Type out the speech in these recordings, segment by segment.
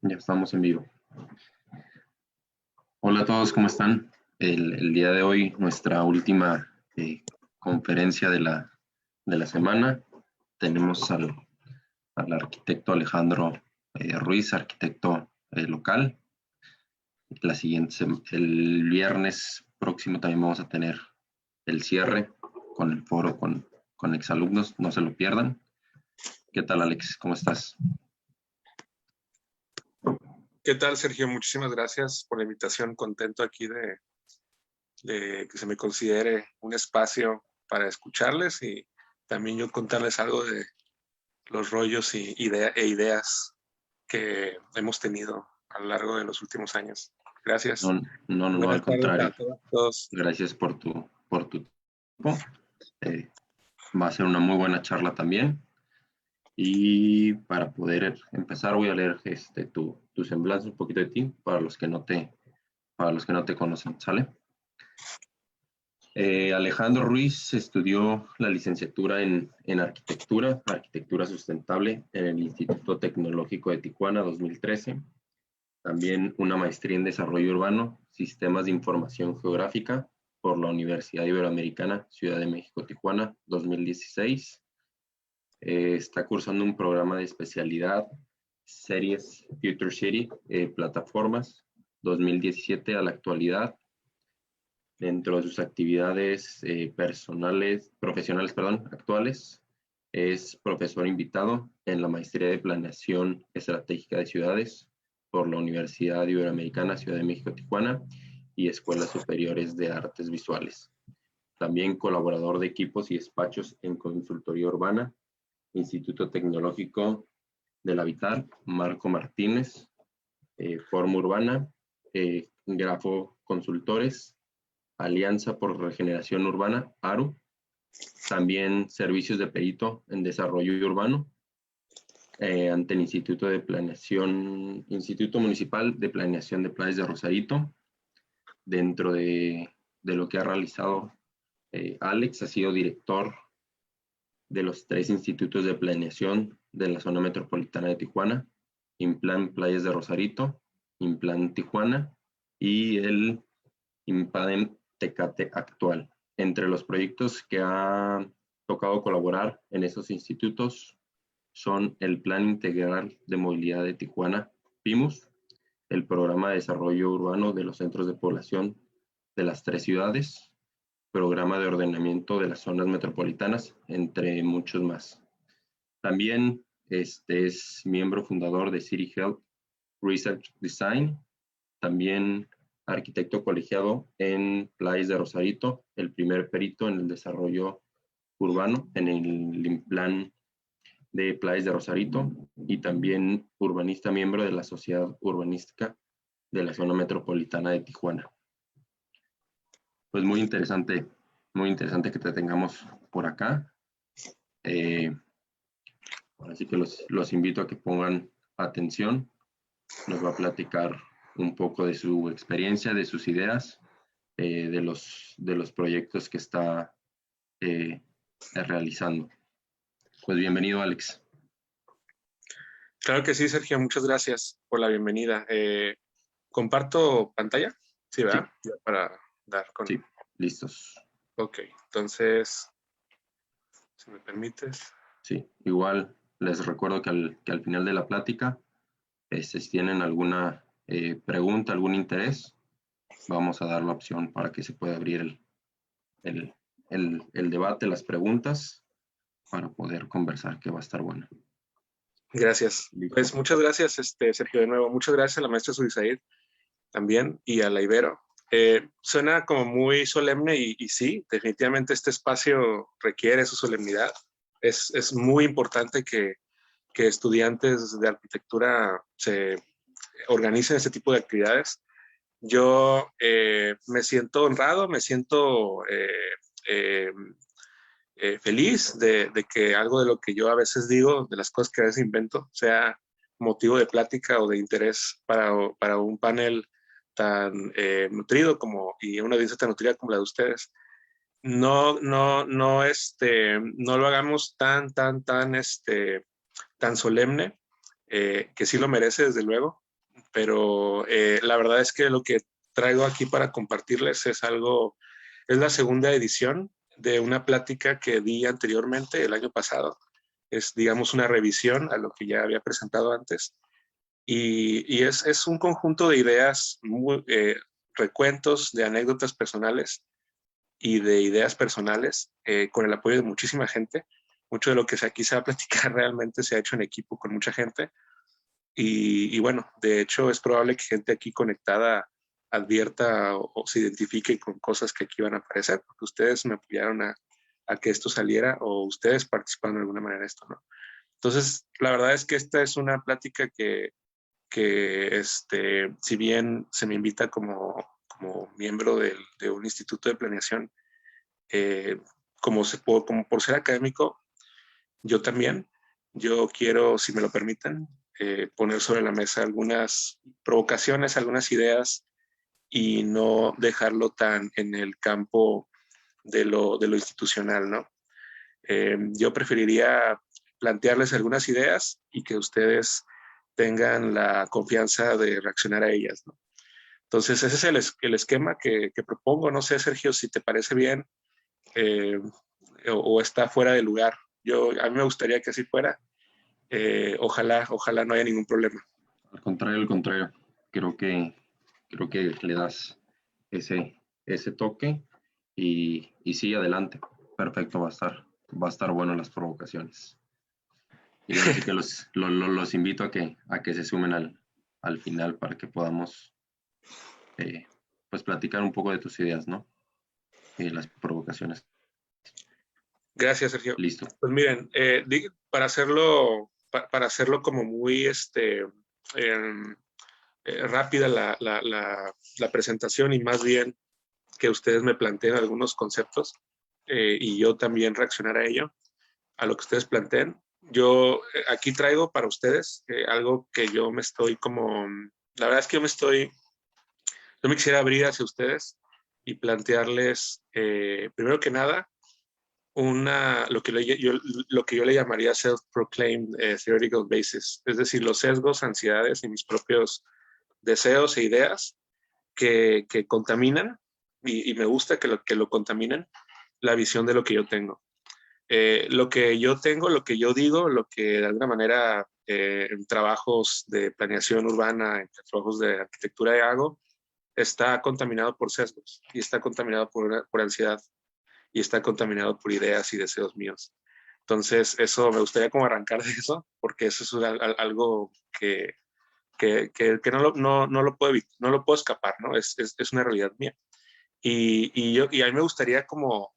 Ya estamos en vivo. Hola a todos, ¿cómo están? El día de hoy, nuestra última conferencia de la semana. Tenemos al arquitecto Alejandro Ruiz, arquitecto local. El viernes próximo también vamos a tener el cierre con el foro con exalumnos, no se lo pierdan. ¿Qué tal, Alex? ¿Cómo estás? ¿Qué tal, Sergio? Muchísimas gracias por la invitación. Contento aquí de que se me considere un espacio para escucharles y también yo contarles algo de los rollos e ideas que hemos tenido a lo largo de los últimos años. Gracias. No, al Buenas tardes contrario. a todos. Gracias por tu tiempo. Va a ser una muy buena charla también. Y para poder empezar voy a leer tu semblanza, un poquito de ti, para los que no te conocen, ¿sale? Alejandro Ruiz estudió la licenciatura en Arquitectura Sustentable en el Instituto Tecnológico de Tijuana 2013. También una maestría en Desarrollo Urbano, Sistemas de Información Geográfica por la Universidad Iberoamericana, Ciudad de México, Tijuana, 2016. Está cursando un programa de especialidad, Series Future City, Plataformas, 2017 a la actualidad. Dentro de sus actividades profesionales actuales, es profesor invitado en la Maestría de Planeación Estratégica de Ciudades por la Universidad Iberoamericana, Ciudad de México, Tijuana, y Escuelas Superiores de Artes Visuales. También colaborador de equipos y despachos en consultoría urbana, Instituto Tecnológico del Habitat, Marco Martínez, Forma Urbana, Grafo Consultores, Alianza por Regeneración Urbana, ARU, también servicios de perito en desarrollo urbano, ante el Instituto Municipal de Planeación de Playas de Rosarito. Dentro de lo que ha realizado Alex, ha sido director de los 3 institutos de planeación de la zona metropolitana de Tijuana, Implan Playas de Rosarito, Implan Tijuana y el Impadem Tecate actual. Entre los proyectos que ha tocado colaborar en esos institutos son el Plan Integral de Movilidad de Tijuana, PIMUS, el Programa de Desarrollo Urbano de los Centros de Población de las 3 ciudades, Programa de Ordenamiento de las Zonas Metropolitanas, entre muchos más. También es miembro fundador de City Health Research Design, también arquitecto colegiado en Playas de Rosarito, el primer perito en el desarrollo urbano en el plan de Playas de Rosarito, y también urbanista miembro de la Sociedad Urbanística de la Zona Metropolitana de Tijuana. Pues muy interesante que te tengamos por acá. Así que los invito a que pongan atención. Nos va a platicar un poco de su experiencia, de sus ideas, de los proyectos que está realizando. Pues bienvenido, Alex. Claro que sí, Sergio. Muchas gracias por la bienvenida. ¿Comparto pantalla? Sí, ¿verdad? Sí. Para dar con... Sí, listos. Ok, entonces, si me permites. Sí, igual les recuerdo que al final de la plática, si tienen alguna pregunta, algún interés, vamos a dar la opción para que se pueda abrir el debate, las preguntas, para poder conversar, que va a estar bueno. Gracias. Listo. Pues muchas gracias, Sergio, de nuevo. Muchas gracias a la maestra Sudisaid también y a la Ibero. Suena como muy solemne y sí, definitivamente este espacio requiere su solemnidad. Es muy importante que estudiantes de arquitectura se organicen este tipo de actividades. Yo me siento honrado, me siento feliz de que algo de lo que yo a veces digo, de las cosas que a veces invento, sea motivo de plática o de interés para un panel tan nutrido y una audiencia tan nutrida como la de ustedes. No lo hagamos tan solemne, que sí lo merece, desde luego, pero la verdad es que lo que traigo aquí para compartirles es la segunda edición de una plática que di anteriormente el año pasado. Es, digamos, una revisión a lo que ya había presentado antes. Y es un conjunto de ideas, recuentos de anécdotas personales y de ideas personales, con el apoyo de muchísima gente. Mucho de lo que aquí se va a platicar realmente se ha hecho en equipo con mucha gente. Y bueno, de hecho es probable que gente aquí conectada advierta o se identifique con cosas que aquí van a aparecer, porque ustedes me apoyaron a que esto saliera o ustedes participaron de alguna manera en esto, ¿no? Entonces, la verdad es que esta es una plática que si bien se me invita como miembro de un instituto de planeación, como por ser académico, yo quiero, si me lo permiten, poner sobre la mesa algunas provocaciones, algunas ideas y no dejarlo tan en el campo de lo institucional, ¿no? Yo preferiría plantearles algunas ideas y que ustedes tengan la confianza de reaccionar a ellas, ¿no? Entonces, ese es el esquema que propongo. No sé, Sergio, si te parece bien eh, o está fuera de lugar. A mí me gustaría que así fuera. Ojalá no haya ningún problema. Al contrario. Creo que, creo que le das ese toque y sí, adelante. Perfecto, va a estar bueno las provocaciones. Y así que los invito a que se sumen al final para que podamos pues platicar un poco de tus ideas, ¿no? Y las provocaciones. Gracias, Sergio. Listo. Pues miren, para hacerlo como muy rápida la presentación y más bien que ustedes me planteen algunos conceptos y yo también reaccionar a ello, a lo que ustedes planteen. Yo aquí traigo para ustedes algo que yo me estoy la verdad es que yo me quisiera abrir hacia ustedes y plantearles, primero que nada, lo que yo le llamaría self-proclaimed theoretical basis, es decir, los sesgos, ansiedades y mis propios deseos e ideas que contaminan, y me gusta que lo contaminen, la visión de lo que yo tengo. Lo que yo tengo, lo que yo digo, lo que de alguna manera en trabajos de planeación urbana, en trabajos de arquitectura hago, está contaminado por sesgos y está contaminado por ansiedad y está contaminado por ideas y deseos míos. Entonces, eso me gustaría como arrancar de eso, porque eso es algo que no lo puedo evitar, no lo puedo escapar, ¿no? Es una realidad mía. Y a mí me gustaría como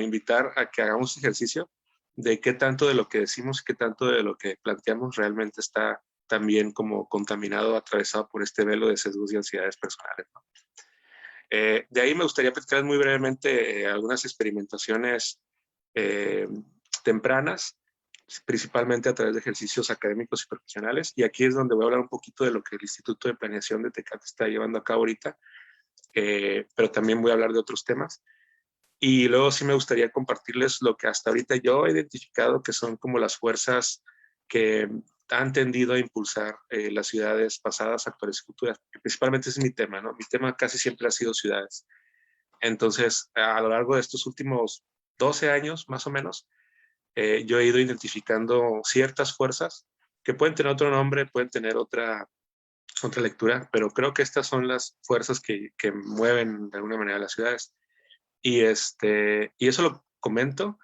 invitar a que hagamos ejercicio de qué tanto de lo que decimos y qué tanto de lo que planteamos realmente está también como contaminado, atravesado por este velo de sesgos y ansiedades personales, ¿no? De ahí me gustaría platicar muy brevemente algunas experimentaciones tempranas, principalmente a través de ejercicios académicos y profesionales. Y aquí es donde voy a hablar un poquito de lo que el Instituto de Planeación de Tecate está llevando a cabo ahorita, pero también voy a hablar de otros temas. Y luego sí me gustaría compartirles lo que hasta ahorita yo he identificado que son como las fuerzas que han tendido a impulsar las ciudades pasadas, actuales y futuras. Principalmente ese es mi tema, ¿no? Mi tema casi siempre ha sido ciudades. Entonces, a lo largo de estos últimos 12 años, más o menos, yo he ido identificando ciertas fuerzas que pueden tener otro nombre, pueden tener otra lectura, pero creo que estas son las fuerzas que mueven de alguna manera las ciudades. Y eso lo comento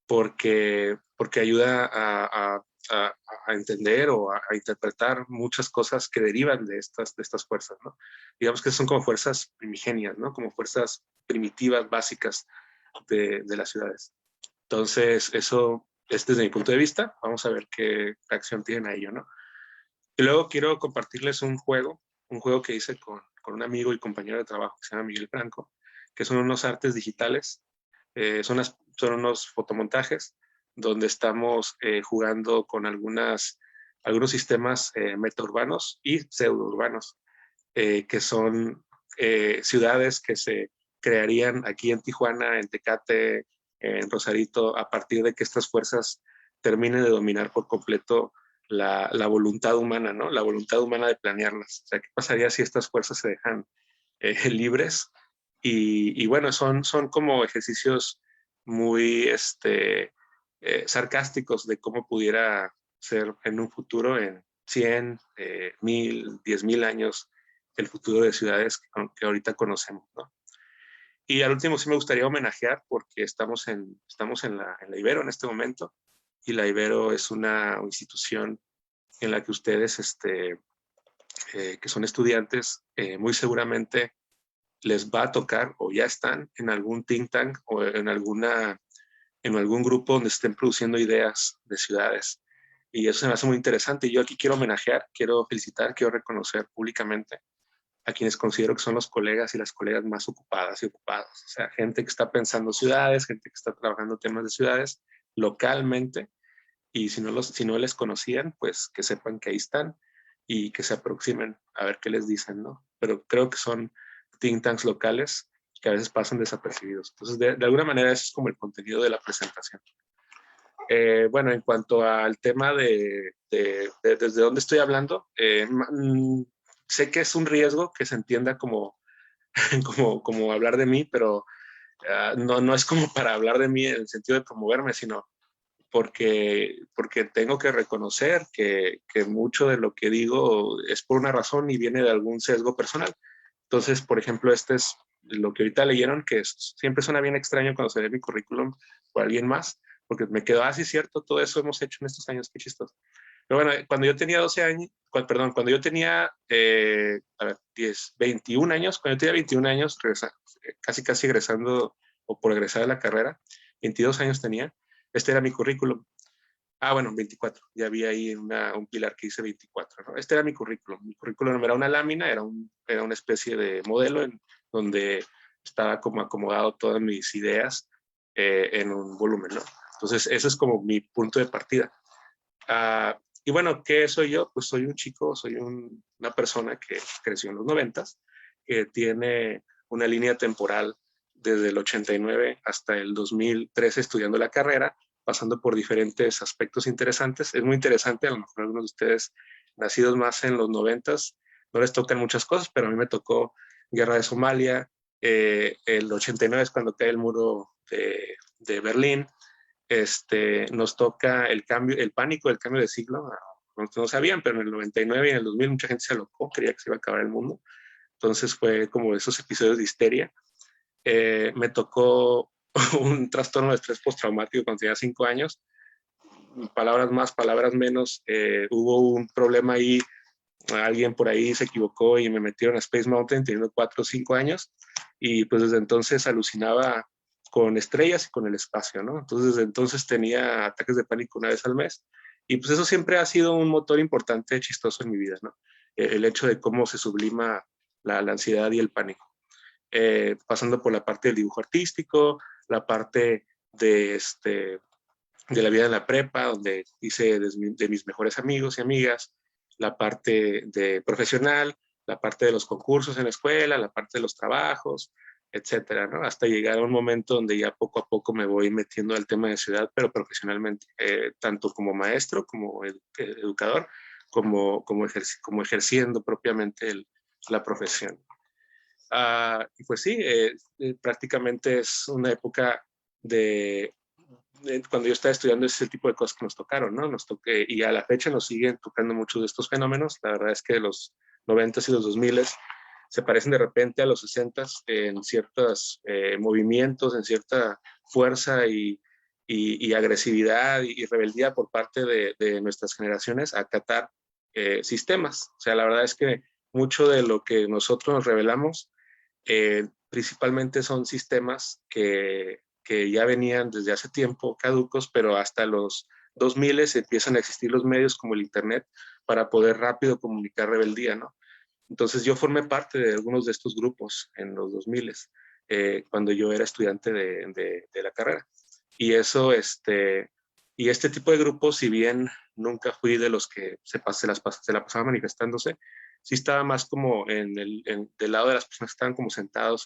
porque ayuda a entender o a interpretar muchas cosas que derivan de estas fuerzas, ¿no? Digamos que son como fuerzas primigenias, ¿no? Como fuerzas primitivas, básicas de las ciudades. Entonces, eso es desde mi punto de vista. Vamos a ver qué reacción tienen a ello, ¿no? Y luego quiero compartirles un juego que hice con un amigo y compañero de trabajo que se llama Miguel Franco, que son unos artes digitales, son unos fotomontajes donde estamos jugando con algunos sistemas metaurbanos y pseudourbanos, que son ciudades que se crearían aquí en Tijuana, en Tecate, en Rosarito, a partir de que estas fuerzas terminen de dominar por completo la voluntad humana, ¿no? La voluntad humana de planearlas. O sea, ¿qué pasaría si estas fuerzas se dejan libres? Y bueno, son como ejercicios muy sarcásticos de cómo pudiera ser en un futuro, en 100, 1000, 10,000 años, el futuro de ciudades que ahorita conocemos, ¿no? Y al último sí me gustaría homenajear porque estamos en la Ibero en este momento, y la Ibero es una institución en la que ustedes, que son estudiantes, muy seguramente les va a tocar o ya están en algún think tank o en algún grupo donde estén produciendo ideas de ciudades. Y eso se me hace muy interesante. Y yo aquí quiero homenajear, quiero felicitar, quiero reconocer públicamente a quienes considero que son los colegas y las colegas más ocupadas y ocupados. O sea, gente que está pensando ciudades, gente que está trabajando temas de ciudades localmente, y si no les conocían, pues que sepan que ahí están y que se aproximen a ver qué les dicen, ¿no? Pero creo que son think tanks locales que a veces pasan desapercibidos. Entonces, de alguna manera, ese es como el contenido de la presentación. Bueno, en cuanto al tema de desde dónde estoy hablando, sé que es un riesgo que se entienda como, como hablar de mí, pero no es como para hablar de mí en el sentido de promoverme, sino porque tengo que reconocer que mucho de lo que digo es por una razón y viene de algún sesgo personal. Entonces, por ejemplo, este es lo que ahorita leyeron, que siempre suena bien extraño cuando se ve mi currículum por alguien más, porque me quedó así, cierto, todo eso hemos hecho en estos años, qué chistoso. Pero bueno, cuando yo tenía 12 años, perdón, cuando yo tenía, 21 años, cuando yo tenía 21 años, casi egresando o por egresar de la carrera, 22 años tenía, este era mi currículum. Ah, bueno, 24. Ya había ahí un pilar que dice 24, ¿no? Este era mi currículum. Mi currículum era una lámina, era una especie de modelo en donde estaba como acomodado todas mis ideas en un volumen, ¿no? Entonces, ese es como mi punto de partida. Y bueno, ¿qué soy yo? Pues soy un chico, soy una persona que creció en los 90s, que tiene una línea temporal desde el 89 hasta el 2013 estudiando la carrera, pasando por diferentes aspectos interesantes. Es muy interesante, a lo mejor algunos de ustedes nacidos más en los 90s no les tocan muchas cosas, pero a mí me tocó Guerra de Somalia, el 89 es cuando cae el muro de Berlín, nos toca el pánico del cambio de siglo. No sabían, pero en el 99 y en el 2000 mucha gente se alocó, creía que se iba a acabar el mundo. Entonces fue como esos episodios de histeria. Me tocó un trastorno de estrés postraumático cuando tenía 5 años. Palabras más, palabras menos. Hubo un problema ahí, alguien por ahí se equivocó y me metieron a Space Mountain teniendo 4 o 5 años. Y pues desde entonces alucinaba con estrellas y con el espacio, ¿no? Entonces desde entonces tenía ataques de pánico una vez al mes. Y pues eso siempre ha sido un motor importante, chistoso en mi vida, ¿no? El hecho de cómo se sublima la ansiedad y el pánico. Pasando por la parte del dibujo artístico, la parte de la vida en la prepa, donde hice de mis mejores amigos y amigas, la parte de profesional, la parte de los concursos en la escuela, la parte de los trabajos, etcétera, ¿no? Hasta llegar a un momento donde ya poco a poco me voy metiendo al tema de ciudad, pero profesionalmente, tanto como maestro, como educador, como ejerciendo propiamente la profesión. Y pues sí, prácticamente es una época cuando yo estaba estudiando ese tipo de cosas que nos tocaron, ¿no? Y a la fecha nos siguen tocando muchos de estos fenómenos. La verdad es que los 90s y los 2000s se parecen de repente a los 60s en ciertos movimientos, en cierta fuerza y agresividad y rebeldía por parte de nuestras generaciones a acatar sistemas. O sea, la verdad es que mucho de lo que nosotros nos revelamos principalmente son sistemas que ya venían desde hace tiempo caducos, pero hasta los 2000 empiezan a existir los medios como el Internet para poder rápido comunicar rebeldía, ¿no? Entonces yo formé parte de algunos de estos grupos en los 2000 cuando yo era estudiante de la carrera. Y eso, y este tipo de grupos, si bien nunca fui de los que se la pasaba manifestándose, sí estaba más como del lado de las personas que estaban como sentados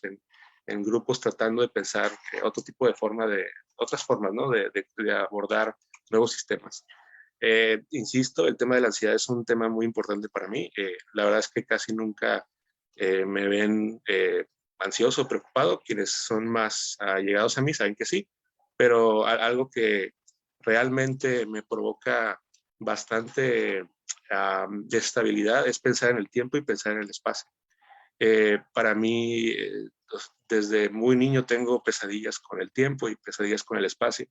en grupos tratando de pensar otro tipo de otras formas, ¿no? De abordar nuevos sistemas. Insisto, el tema de la ansiedad es un tema muy importante para mí. La verdad es que casi nunca me ven ansioso o preocupado. Quienes son más allegados a mí saben que sí, pero algo que realmente me provoca bastante desestabilidad es pensar en el tiempo y pensar en el espacio. Para mí, desde muy niño tengo pesadillas con el tiempo y pesadillas con el espacio.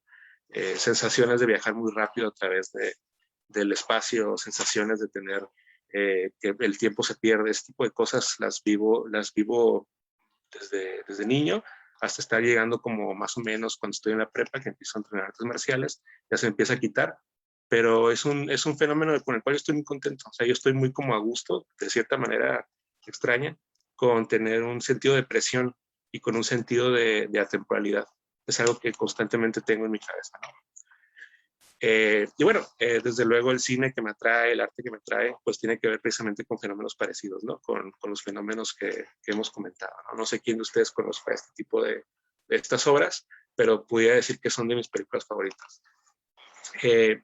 Sensaciones de viajar muy rápido a través del espacio, sensaciones de tener que el tiempo se pierde, este tipo de cosas las vivo desde niño hasta estar llegando como más o menos cuando estoy en la prepa, que empiezo a entrenar artes marciales, ya se me empieza a quitar, pero es un fenómeno con el cual yo estoy muy contento. O sea, yo estoy muy como a gusto, de cierta manera extraña, con tener un sentido de presión y con un sentido de atemporalidad. Es algo que constantemente tengo en mi cabeza, ¿no? Y bueno, desde luego el cine que me atrae, el arte que me atrae, pues tiene que ver precisamente con fenómenos parecidos, ¿no? Con los fenómenos que hemos comentado, ¿no? No sé quién de ustedes conozca este tipo de estas obras, pero pudiera decir que son de mis películas favoritas.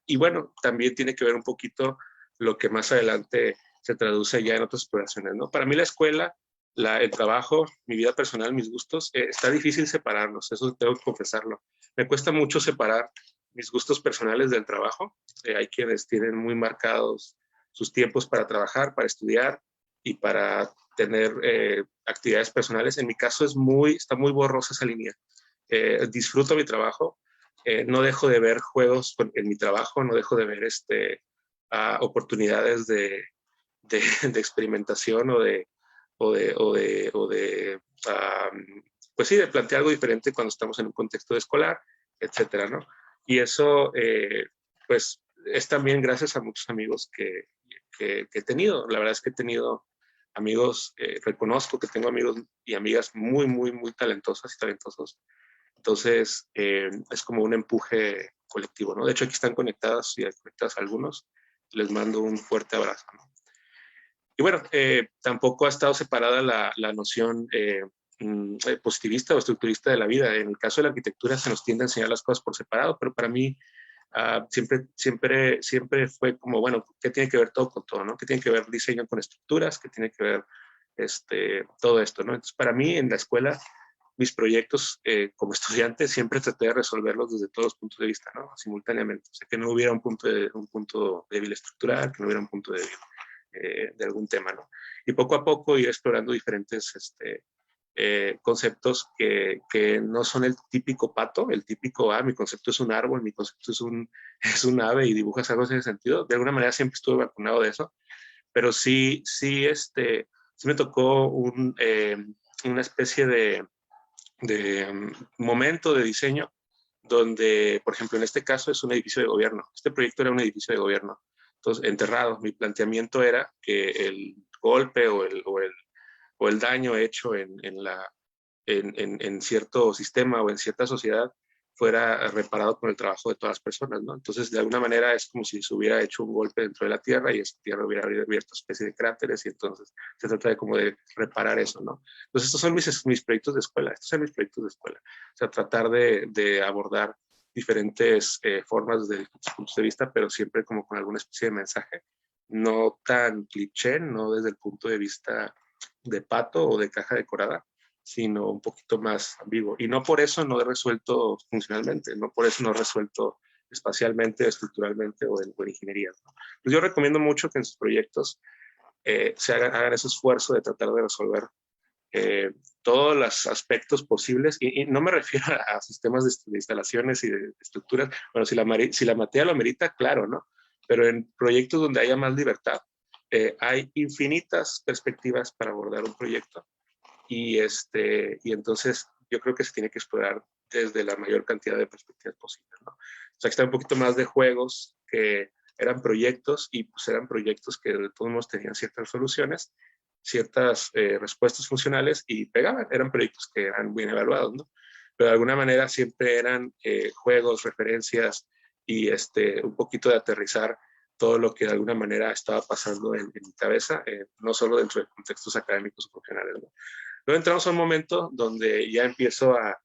Y bueno, también tiene que ver un poquito lo que más adelante se traduce ya en otras exploraciones, ¿no? Para mí la escuela, el trabajo, mi vida personal, mis gustos, está difícil separarlos, eso tengo que confesarlo. Me cuesta mucho separar mis gustos personales del trabajo. Hay quienes tienen muy marcados sus tiempos para trabajar, para estudiar y para tener actividades personales. En mi caso está muy borrosa esa línea. Disfruto mi trabajo, no dejo de ver juegos en mi trabajo, no dejo de ver oportunidades de experimentación pues sí, de plantear algo diferente cuando estamos en un contexto escolar, etcétera, ¿no? Y eso, pues, es también gracias a muchos amigos que he tenido. La verdad es que he tenido amigos, reconozco que tengo amigos y amigas muy, muy, muy talentosas y talentosos. Entonces, es como un empuje colectivo, ¿no? De hecho, aquí están conectadas y conectadas algunos. Les mando un fuerte abrazo, ¿no? Y bueno, tampoco ha estado separada la noción positivista o estructurista de la vida. En el caso de la arquitectura se nos tiende a enseñar las cosas por separado, pero para mí siempre fue como, bueno, ¿qué tiene que ver todo con todo, no? ¿Qué tiene que ver diseño con estructuras? ¿Qué tiene que ver todo esto, no? Entonces, para mí en la escuela, mis proyectos como estudiante siempre traté de resolverlos desde todos los puntos de vista, ¿no? Simultáneamente. O sea, que no hubiera un punto débil estructural, que no hubiera un punto débil de algún tema, ¿no? Y poco a poco ir explorando diferentes conceptos que no son el típico pato, el típico, mi concepto es un árbol, mi concepto es un ave y dibujas algo en ese sentido. De alguna manera siempre estuve vacunado de eso, pero sí me tocó una especie de momento de diseño donde, por ejemplo, en este caso es un edificio de gobierno. Este proyecto era un edificio de gobierno. Entonces, enterrado. Mi planteamiento era que el golpe o el daño hecho en cierto sistema o en cierta sociedad fuera reparado con el trabajo de todas las personas, ¿no? Entonces, de alguna manera es como si se hubiera hecho un golpe dentro de la Tierra y esa Tierra hubiera abierto especie de cráteres y entonces se trata de como de reparar eso, ¿no? Entonces, estos son mis proyectos de escuela, O sea, tratar de abordar diferentes formas desde diferentes puntos de vista, pero siempre como con alguna especie de mensaje, no tan cliché, no desde el punto de vista de pato o de caja decorada, sino un poquito más ambiguo. Y no por eso no he resuelto funcionalmente, no por eso no he resuelto espacialmente, estructuralmente o en ingeniería, ¿no? Pues yo recomiendo mucho que en sus proyectos se hagan ese esfuerzo de tratar de resolver todos los aspectos posibles, y no me refiero a sistemas de instalaciones y de estructuras. Bueno, si la materia lo amerita, claro, ¿no? Pero en proyectos donde haya más libertad, hay infinitas perspectivas para abordar un proyecto y entonces yo creo que se tiene que explorar desde la mayor cantidad de perspectivas posibles, ¿no? O sea, que está un poquito más de juegos que eran proyectos y pues eran proyectos que de todos modos tenían ciertas soluciones, ciertas respuestas funcionales y pegaban. Eran proyectos que eran bien evaluados, ¿no? Pero de alguna manera siempre eran juegos, referencias y un poquito de aterrizar todo lo que de alguna manera estaba pasando en mi cabeza, no solo dentro de contextos académicos o profesionales, ¿no? Luego entramos a un momento donde ya empiezo a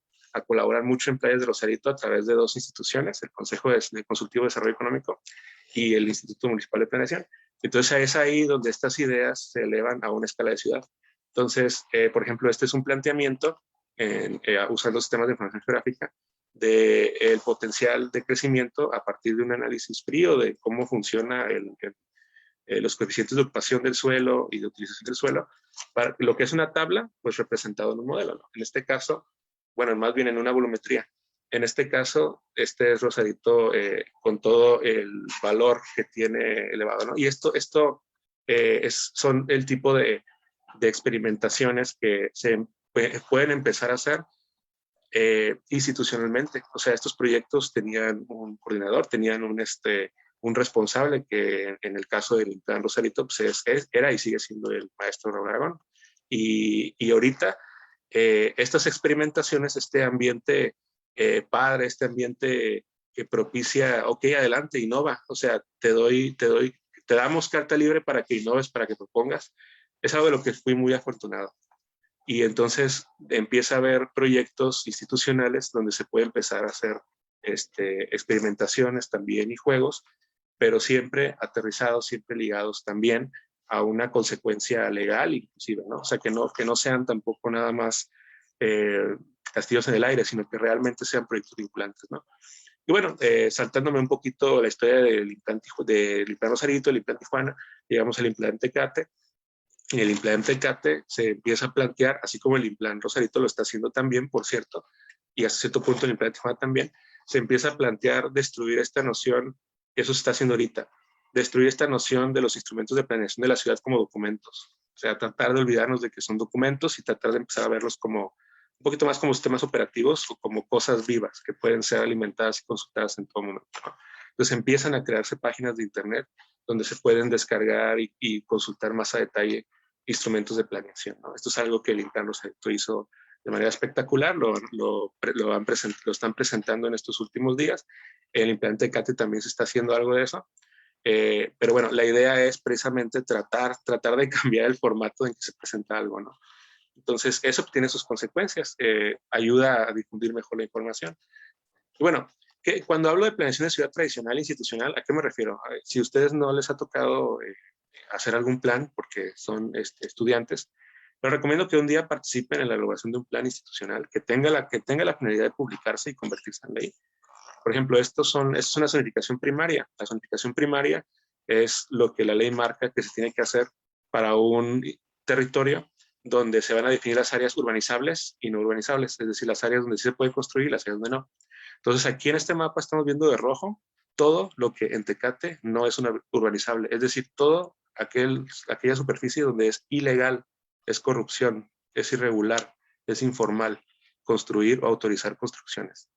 colaborar mucho en Playas de Rosarito a través de dos instituciones, el Consejo de Consultivo de Desarrollo Económico y el Instituto Municipal de Planeación. Entonces es ahí donde estas ideas se elevan a una escala de ciudad. Entonces, por ejemplo, este es un planteamiento usando sistemas de información geográfica del potencial de crecimiento a partir de un análisis frío de cómo funciona los coeficientes de ocupación del suelo y de utilización del suelo, para lo que es una tabla, pues representado en un modelo, ¿no? En este caso, bueno, más bien en una volumetría. En este caso, este es Rosarito con todo el valor que tiene elevado, ¿no? Y esto son el tipo de experimentaciones que se pueden empezar a hacer institucionalmente. O sea, estos proyectos tenían un coordinador, tenían un responsable que en el caso del Plan Rosarito pues era y sigue siendo el maestro Raúl Aragón. Y ahorita estas experimentaciones, este ambiente padre, este ambiente que propicia, ok, adelante, innova, o sea, te damos carta libre para que innoves, para que propongas, es algo de lo que fui muy afortunado. Y entonces empieza a haber proyectos institucionales donde se puede empezar a hacer experimentaciones también y juegos, pero siempre aterrizados, siempre ligados también a una consecuencia legal inclusive, ¿no? O sea, que no sean tampoco nada más castillos en el aire, sino que realmente sean proyectos vinculantes, ¿no? Y bueno, saltándome un poquito la historia del implante Rosarito, el implante Tijuana, llegamos al implante Tecate. En el implante Tecate se empieza a plantear, así como el implante Rosarito lo está haciendo también, por cierto, y hasta cierto punto el implante Tijuana también, se empieza a plantear destruir esta noción, y eso se está haciendo ahorita, destruir esta noción de los instrumentos de planeación de la ciudad como documentos. O sea, tratar de olvidarnos de que son documentos y tratar de empezar a verlos como un poquito más como sistemas operativos o como cosas vivas que pueden ser alimentadas y consultadas en todo momento, ¿no? Entonces empiezan a crearse páginas de internet donde se pueden descargar y consultar más a detalle instrumentos de planeación, ¿no? Esto es algo que el Plan Rosarito hizo de manera espectacular, lo están presentando en estos últimos días. El implante Tecate también se está haciendo algo de eso. Pero bueno, la idea es precisamente tratar de cambiar el formato en que se presenta algo, ¿no? Entonces, eso tiene sus consecuencias, ayuda a difundir mejor la información. Y bueno, cuando hablo de planeación de ciudad tradicional e institucional, ¿a qué me refiero? Si a ustedes no les ha tocado hacer algún plan, porque son estudiantes, les recomiendo que un día participen en la elaboración de un plan institucional que tenga la finalidad de publicarse y convertirse en ley. Por ejemplo, esto es una zonificación primaria. La zonificación primaria es lo que la ley marca que se tiene que hacer para un territorio donde se van a definir las áreas urbanizables y no urbanizables, es decir, las áreas donde sí se puede construir y las áreas donde no. Entonces, aquí en este mapa estamos viendo de rojo todo lo que en Tecate no es urbanizable, es decir, todo aquella superficie donde es ilegal, es corrupción, es irregular, es informal, construir o autorizar construcciones.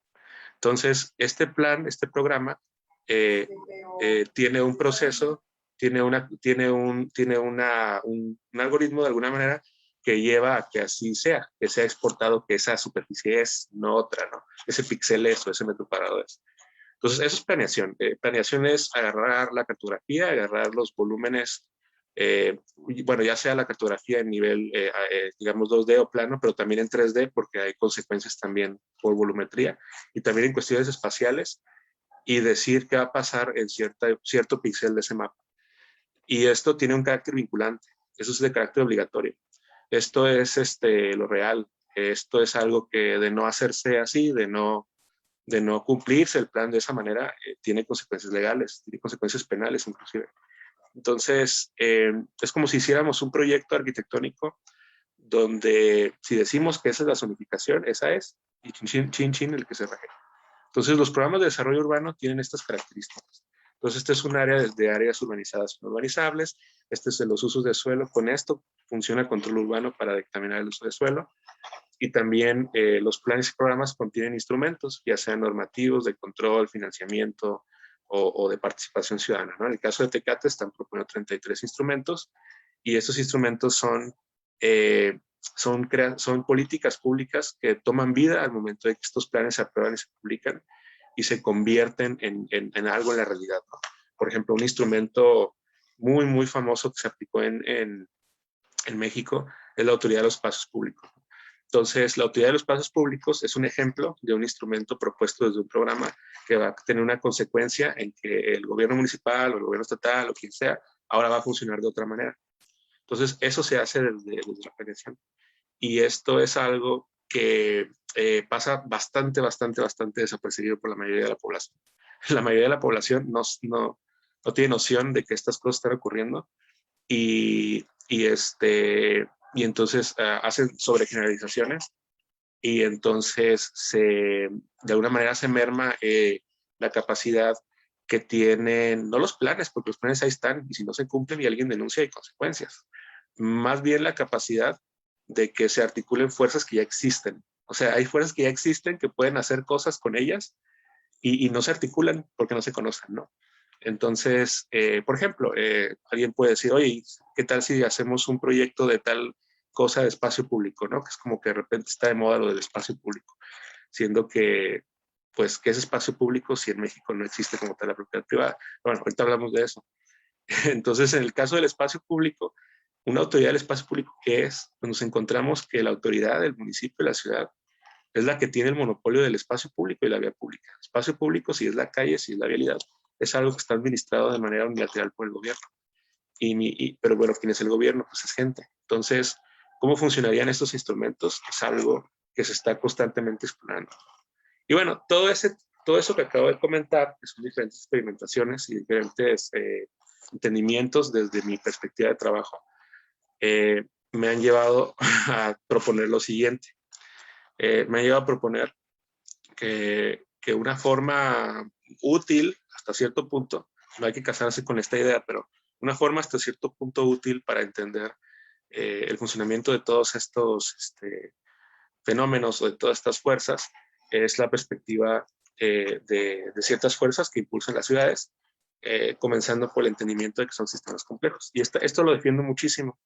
Entonces, este programa tiene un proceso, tiene un algoritmo de alguna manera que lleva a que así sea, que sea exportado, que esa superficie es, no otra, ¿no? Ese píxel es o ese metro cuadrado es. Entonces, eso es planeación. Planeación es agarrar la cartografía, agarrar los volúmenes, bueno, ya sea la cartografía en nivel, digamos, 2D o plano, pero también en 3D, porque hay consecuencias también por volumetría, y también en cuestiones espaciales, y decir qué va a pasar en cierto píxel de ese mapa. Y esto tiene un carácter vinculante, eso es de carácter obligatorio. Esto es lo real, esto es algo que de no hacerse así, de no cumplirse el plan de esa manera, tiene consecuencias legales, tiene consecuencias penales inclusive. Entonces, es como si hiciéramos un proyecto arquitectónico donde si decimos que esa es la zonificación, esa es, y chin, chin, el que se raje. Entonces, los programas de desarrollo urbano tienen estas características. Entonces, este es un área de áreas urbanizadas no urbanizables, este es de los usos de suelo, con esto funciona el control urbano para dictaminar el uso de suelo, y también los planes y programas contienen instrumentos, ya sean normativos, de control, financiamiento o de participación ciudadana, ¿no? En el caso de Tecate están proponiendo 33 instrumentos, y estos instrumentos son políticas públicas que toman vida al momento de que estos planes se aprueban y se publican y se convierten en algo en la realidad, ¿no? Por ejemplo, un instrumento muy, muy famoso que se aplicó en México es la Autoridad de los Espacios Públicos. Entonces, la autoridad de los espacios públicos es un ejemplo de un instrumento propuesto desde un programa que va a tener una consecuencia en que el gobierno municipal o el gobierno estatal o quien sea, ahora va a funcionar de otra manera. Entonces, eso se hace desde la planeación. Y esto es algo que pasa bastante desapercibido por la mayoría de la población. La mayoría de la población no tiene noción de que estas cosas están ocurriendo y entonces hacen sobregeneralizaciones y entonces de alguna manera se merma la capacidad que tienen, no los planes, porque los planes ahí están y si no se cumplen y alguien denuncia hay consecuencias. Más bien la capacidad de que se articulen fuerzas que ya existen. O sea, hay fuerzas que ya existen que pueden hacer cosas con ellas y no se articulan porque no se conocen, ¿no? Entonces, por ejemplo, alguien puede decir, oye, ¿qué tal si hacemos un proyecto de tal cosa de espacio público, ¿no? Que es como que de repente está de moda lo del espacio público, siendo que, pues, ¿qué es espacio público si en México no existe como tal la propiedad privada? Bueno, ahorita hablamos de eso. Entonces, en el caso del espacio público, una autoridad del espacio público, ¿qué es? Pues nos encontramos que la autoridad del municipio, de la ciudad, es la que tiene el monopolio del espacio público y la vía pública. Espacio público, si es la calle, si es la vialidad, es algo que está administrado de manera unilateral por el gobierno. Pero bueno, ¿quién es el gobierno? Pues es gente. Entonces, ¿cómo funcionarían estos instrumentos? Es algo que se está constantemente explorando. Y bueno, todo eso que acabo de comentar, que son diferentes experimentaciones y diferentes entendimientos desde mi perspectiva de trabajo, me han llevado a proponer lo siguiente. Me ha llevado a proponer que una forma útil hasta cierto punto, no hay que casarse con esta idea, pero una forma hasta cierto punto útil para entender el funcionamiento de todos estos fenómenos o de todas estas fuerzas es la perspectiva de ciertas fuerzas que impulsan las ciudades, comenzando por el entendimiento de que son sistemas complejos. Y esto lo defiendo muchísimo.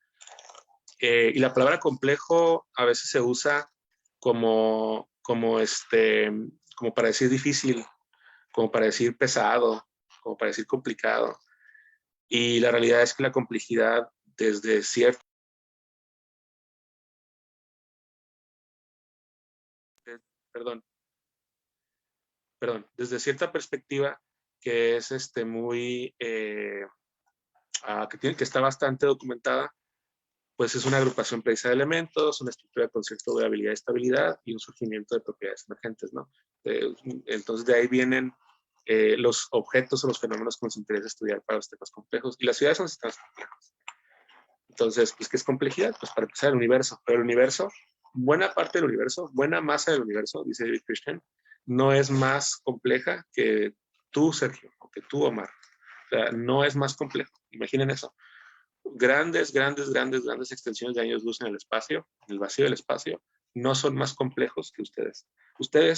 Y la palabra complejo a veces se usa como para decir difícil, como para decir pesado, como para decir complicado. Y la realidad es que la complejidad desde desde cierta perspectiva que es que está bastante documentada, pues es una agrupación precisa de elementos, una estructura con cierta durabilidad y estabilidad y un surgimiento de propiedades emergentes, ¿no? Entonces de ahí vienen los objetos o los fenómenos que nos interesa estudiar para los temas complejos. Y las ciudades son sistemas complejos. Entonces, pues, ¿qué es complejidad? Pues para empezar el universo. Pero el universo, buena parte del universo, buena masa del universo, dice David Christian, no es más compleja que tú, Sergio, o que tú, Omar. O sea, no es más complejo. Imaginen eso. Grandes extensiones de años luz en el espacio, en el vacío del espacio, no son más complejos que ustedes.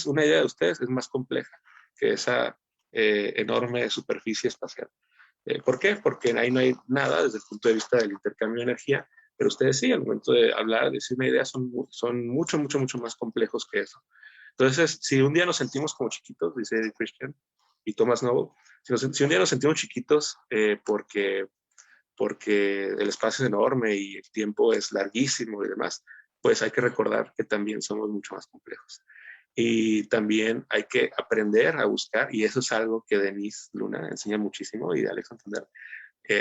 Una idea de ustedes es más compleja que esa enorme superficie espacial. ¿Por qué? Porque ahí no hay nada desde el punto de vista del intercambio de energía, pero ustedes sí, al momento de hablar, de decir una idea, son mucho más complejos que eso. Entonces, si un día nos sentimos como chiquitos, dice Christian y Thomas Noble, si un día nos sentimos chiquitos porque el espacio es enorme y el tiempo es larguísimo y demás, pues hay que recordar que también somos mucho más complejos. Y también hay que aprender a buscar, y eso es algo que Denise Luna enseña muchísimo y de Alex Santander,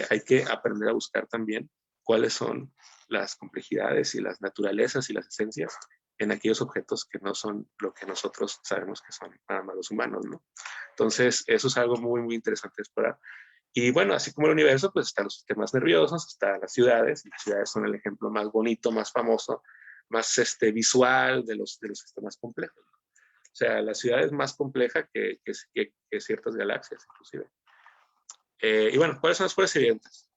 hay que aprender a buscar también cuáles son las complejidades y las naturalezas y las esencias en aquellos objetos que no son lo que nosotros sabemos que son nada más los humanos, ¿no? Entonces, eso es algo muy interesante de explorar. Y bueno, así como el universo, pues están los sistemas nerviosos, están las ciudades, y las ciudades son el ejemplo más bonito, más famoso, más visual de los sistemas complejos. O sea, la ciudad es más compleja que ciertas galaxias, inclusive. Y bueno, ¿cuáles son las pruebas evidentes?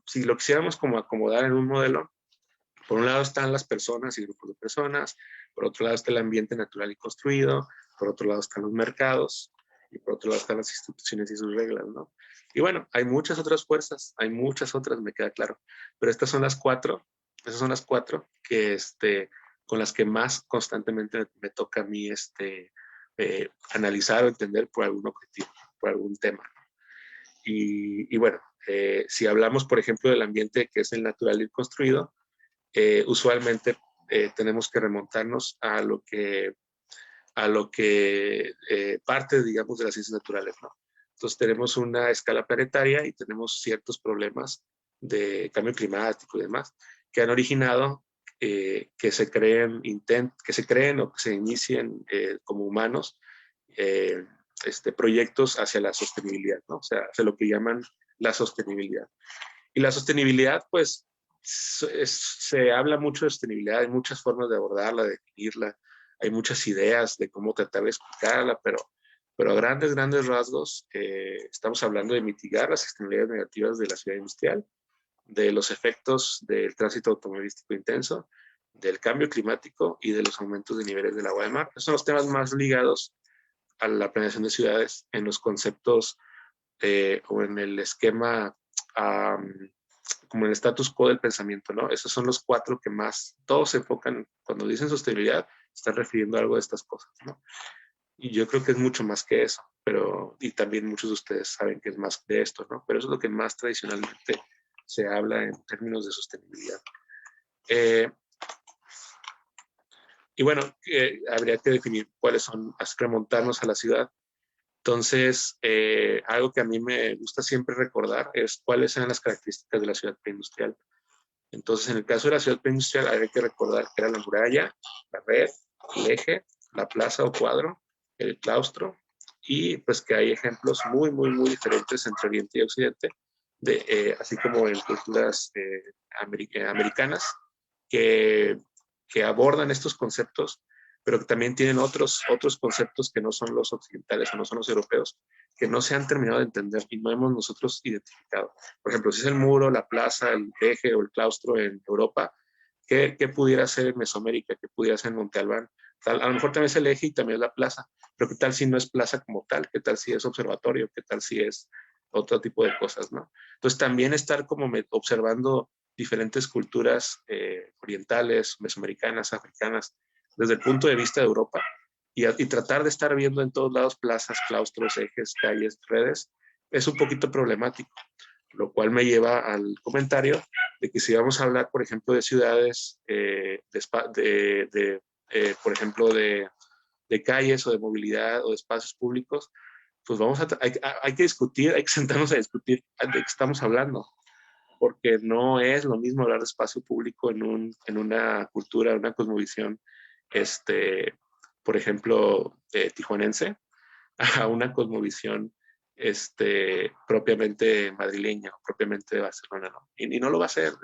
Si lo quisiéramos como acomodar en un modelo, por un lado están las personas y grupos de personas, por otro lado está el ambiente natural y construido, por otro lado están los mercados, y por otro lado están las instituciones y sus reglas, ¿no? Y bueno, hay muchas otras fuerzas, hay muchas otras, me queda claro, pero estas son las cuatro que, con las que más constantemente me toca a mí analizar o entender por algún objetivo, por algún tema. Y bueno, si hablamos, por ejemplo, del ambiente que es el natural y el construido, usualmente tenemos que remontarnos a lo que parte, digamos, de las ciencias naturales, ¿no? Entonces tenemos una escala planetaria y tenemos ciertos problemas de cambio climático y demás que han originado que se creen o que se inicien como humanos proyectos hacia la sostenibilidad, ¿no? O sea, hacia lo que llaman la sostenibilidad. Y la sostenibilidad, pues, se habla mucho de sostenibilidad, hay muchas formas de abordarla, de definirla, hay muchas ideas de cómo tratar de explicarla, pero a grandes rasgos estamos hablando de mitigar las externalidades negativas de la ciudad industrial, de los efectos del tránsito automovilístico intenso, del cambio climático y de los aumentos de niveles del agua de mar. Esos son los temas más ligados a la planeación de ciudades en los conceptos o en el esquema, como en el status quo del pensamiento, ¿no? Esos son los 4 que más todos se enfocan, cuando dicen sostenibilidad, están refiriendo a algo de estas cosas, ¿no? Y yo creo que es mucho más que eso, y también muchos de ustedes saben que es más de esto, ¿no? Pero eso es lo que más tradicionalmente se habla en términos de sostenibilidad. Y bueno, habría que definir cuáles son, remontarnos a la ciudad. Entonces, algo que a mí me gusta siempre recordar es cuáles eran las características de la ciudad preindustrial. Entonces, en el caso de la ciudad preindustrial, hay que recordar que era la muralla, la red, el eje, la plaza o cuadro, el claustro, y pues que hay ejemplos muy diferentes entre Oriente y Occidente, así como en culturas americanas, que abordan estos conceptos, pero que también tienen otros conceptos que no son los occidentales o no son los europeos, que no se han terminado de entender y no hemos nosotros identificado. Por ejemplo, si es el muro, la plaza, el eje o el claustro en Europa, ¿qué pudiera ser en Mesoamérica? ¿Qué pudiera ser en Monte Albán? A lo mejor también es el eje y también es la plaza, pero ¿qué tal si no es plaza como tal? ¿Qué tal si es observatorio? ¿Qué tal si es otro tipo de cosas, ¿no? Entonces también estar como observando diferentes culturas orientales, mesoamericanas, africanas, desde el punto de vista de Europa, y tratar de estar viendo en todos lados plazas, claustros, ejes, calles, redes, es un poquito problemático, lo cual me lleva al comentario de que si vamos a hablar, por ejemplo, de ciudades, por ejemplo, de calles o de movilidad o de espacios públicos, pues hay que discutir, hay que sentarnos a discutir de qué estamos hablando, porque no es lo mismo hablar de espacio público en una cultura, en una cosmovisión, por ejemplo, tijuanense, a una cosmovisión propiamente madrileña o propiamente de Barcelona, ¿no? Y no lo va a hacer.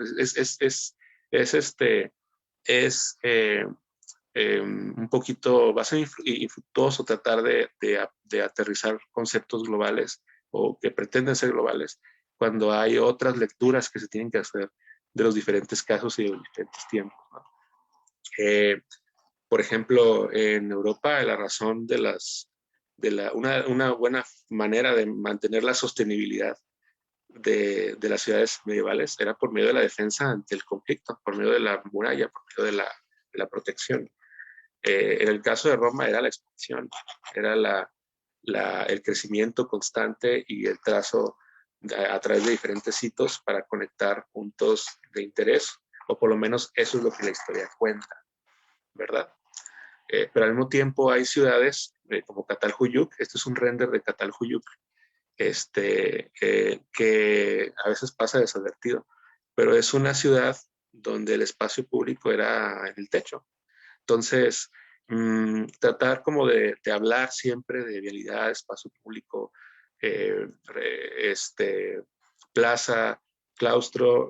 Un poquito, va a ser infructuoso tratar de aterrizar conceptos globales o que pretenden ser globales cuando hay otras lecturas que se tienen que hacer de los diferentes casos y de los diferentes tiempos, ¿no? Por ejemplo, en Europa, la razón una buena manera de mantener la sostenibilidad de las ciudades medievales era por medio de la defensa ante el conflicto, por medio de la muralla, por medio de la protección. En el caso de Roma era la expansión, era el crecimiento constante y el trazo a través de diferentes hitos para conectar puntos de interés, o por lo menos eso es lo que la historia cuenta, ¿verdad? Pero al mismo tiempo hay ciudades como Catalhuyuk, este es un render de Catalhuyuk, que a veces pasa desadvertido, pero es una ciudad donde el espacio público era en el techo. Entonces, tratar como de hablar siempre de vialidad, espacio público, plaza, claustro,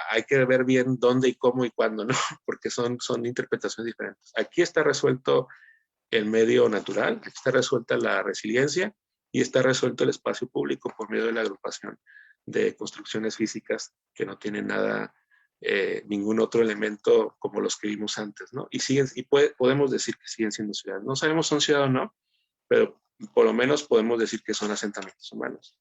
hay que ver bien dónde y cómo y cuándo, ¿no? Porque son interpretaciones diferentes. Aquí está resuelto el medio natural, aquí está resuelta la resiliencia y está resuelto el espacio público por medio de la agrupación de construcciones físicas que no tienen nada, ningún otro elemento como los que vimos antes, ¿no? Podemos decir que siguen siendo ciudades. No sabemos si son ciudades o no, pero por lo menos podemos decir que son asentamientos humanos.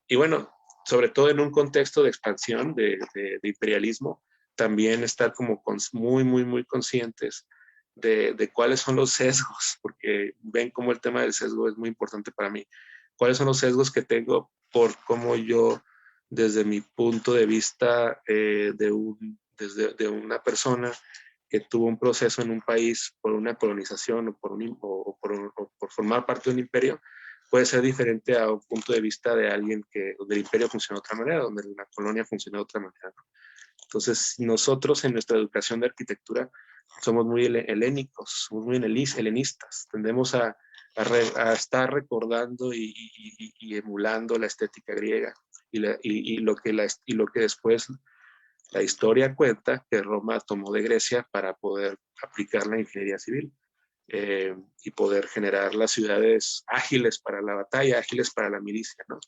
Y bueno, sobre todo en un contexto de expansión, de imperialismo, también estar como muy conscientes de cuáles son los sesgos, porque ven cómo el tema del sesgo es muy importante para mí. ¿Cuáles son los sesgos que tengo por cómo yo, desde mi punto de vista de desde de una persona que tuvo un proceso en un país por una colonización o por formar parte de un imperio, puede ser diferente a un punto de vista de alguien donde el imperio funciona de otra manera, donde la colonia funciona de otra manera, ¿no? Entonces, nosotros en nuestra educación de arquitectura somos muy helénicos, somos muy helenistas, tendemos a estar recordando y emulando la estética griega y lo que después la historia cuenta que Roma tomó de Grecia para poder aplicar la ingeniería civil y poder generar las ciudades ágiles para la batalla, ágiles para la milicia, ¿no?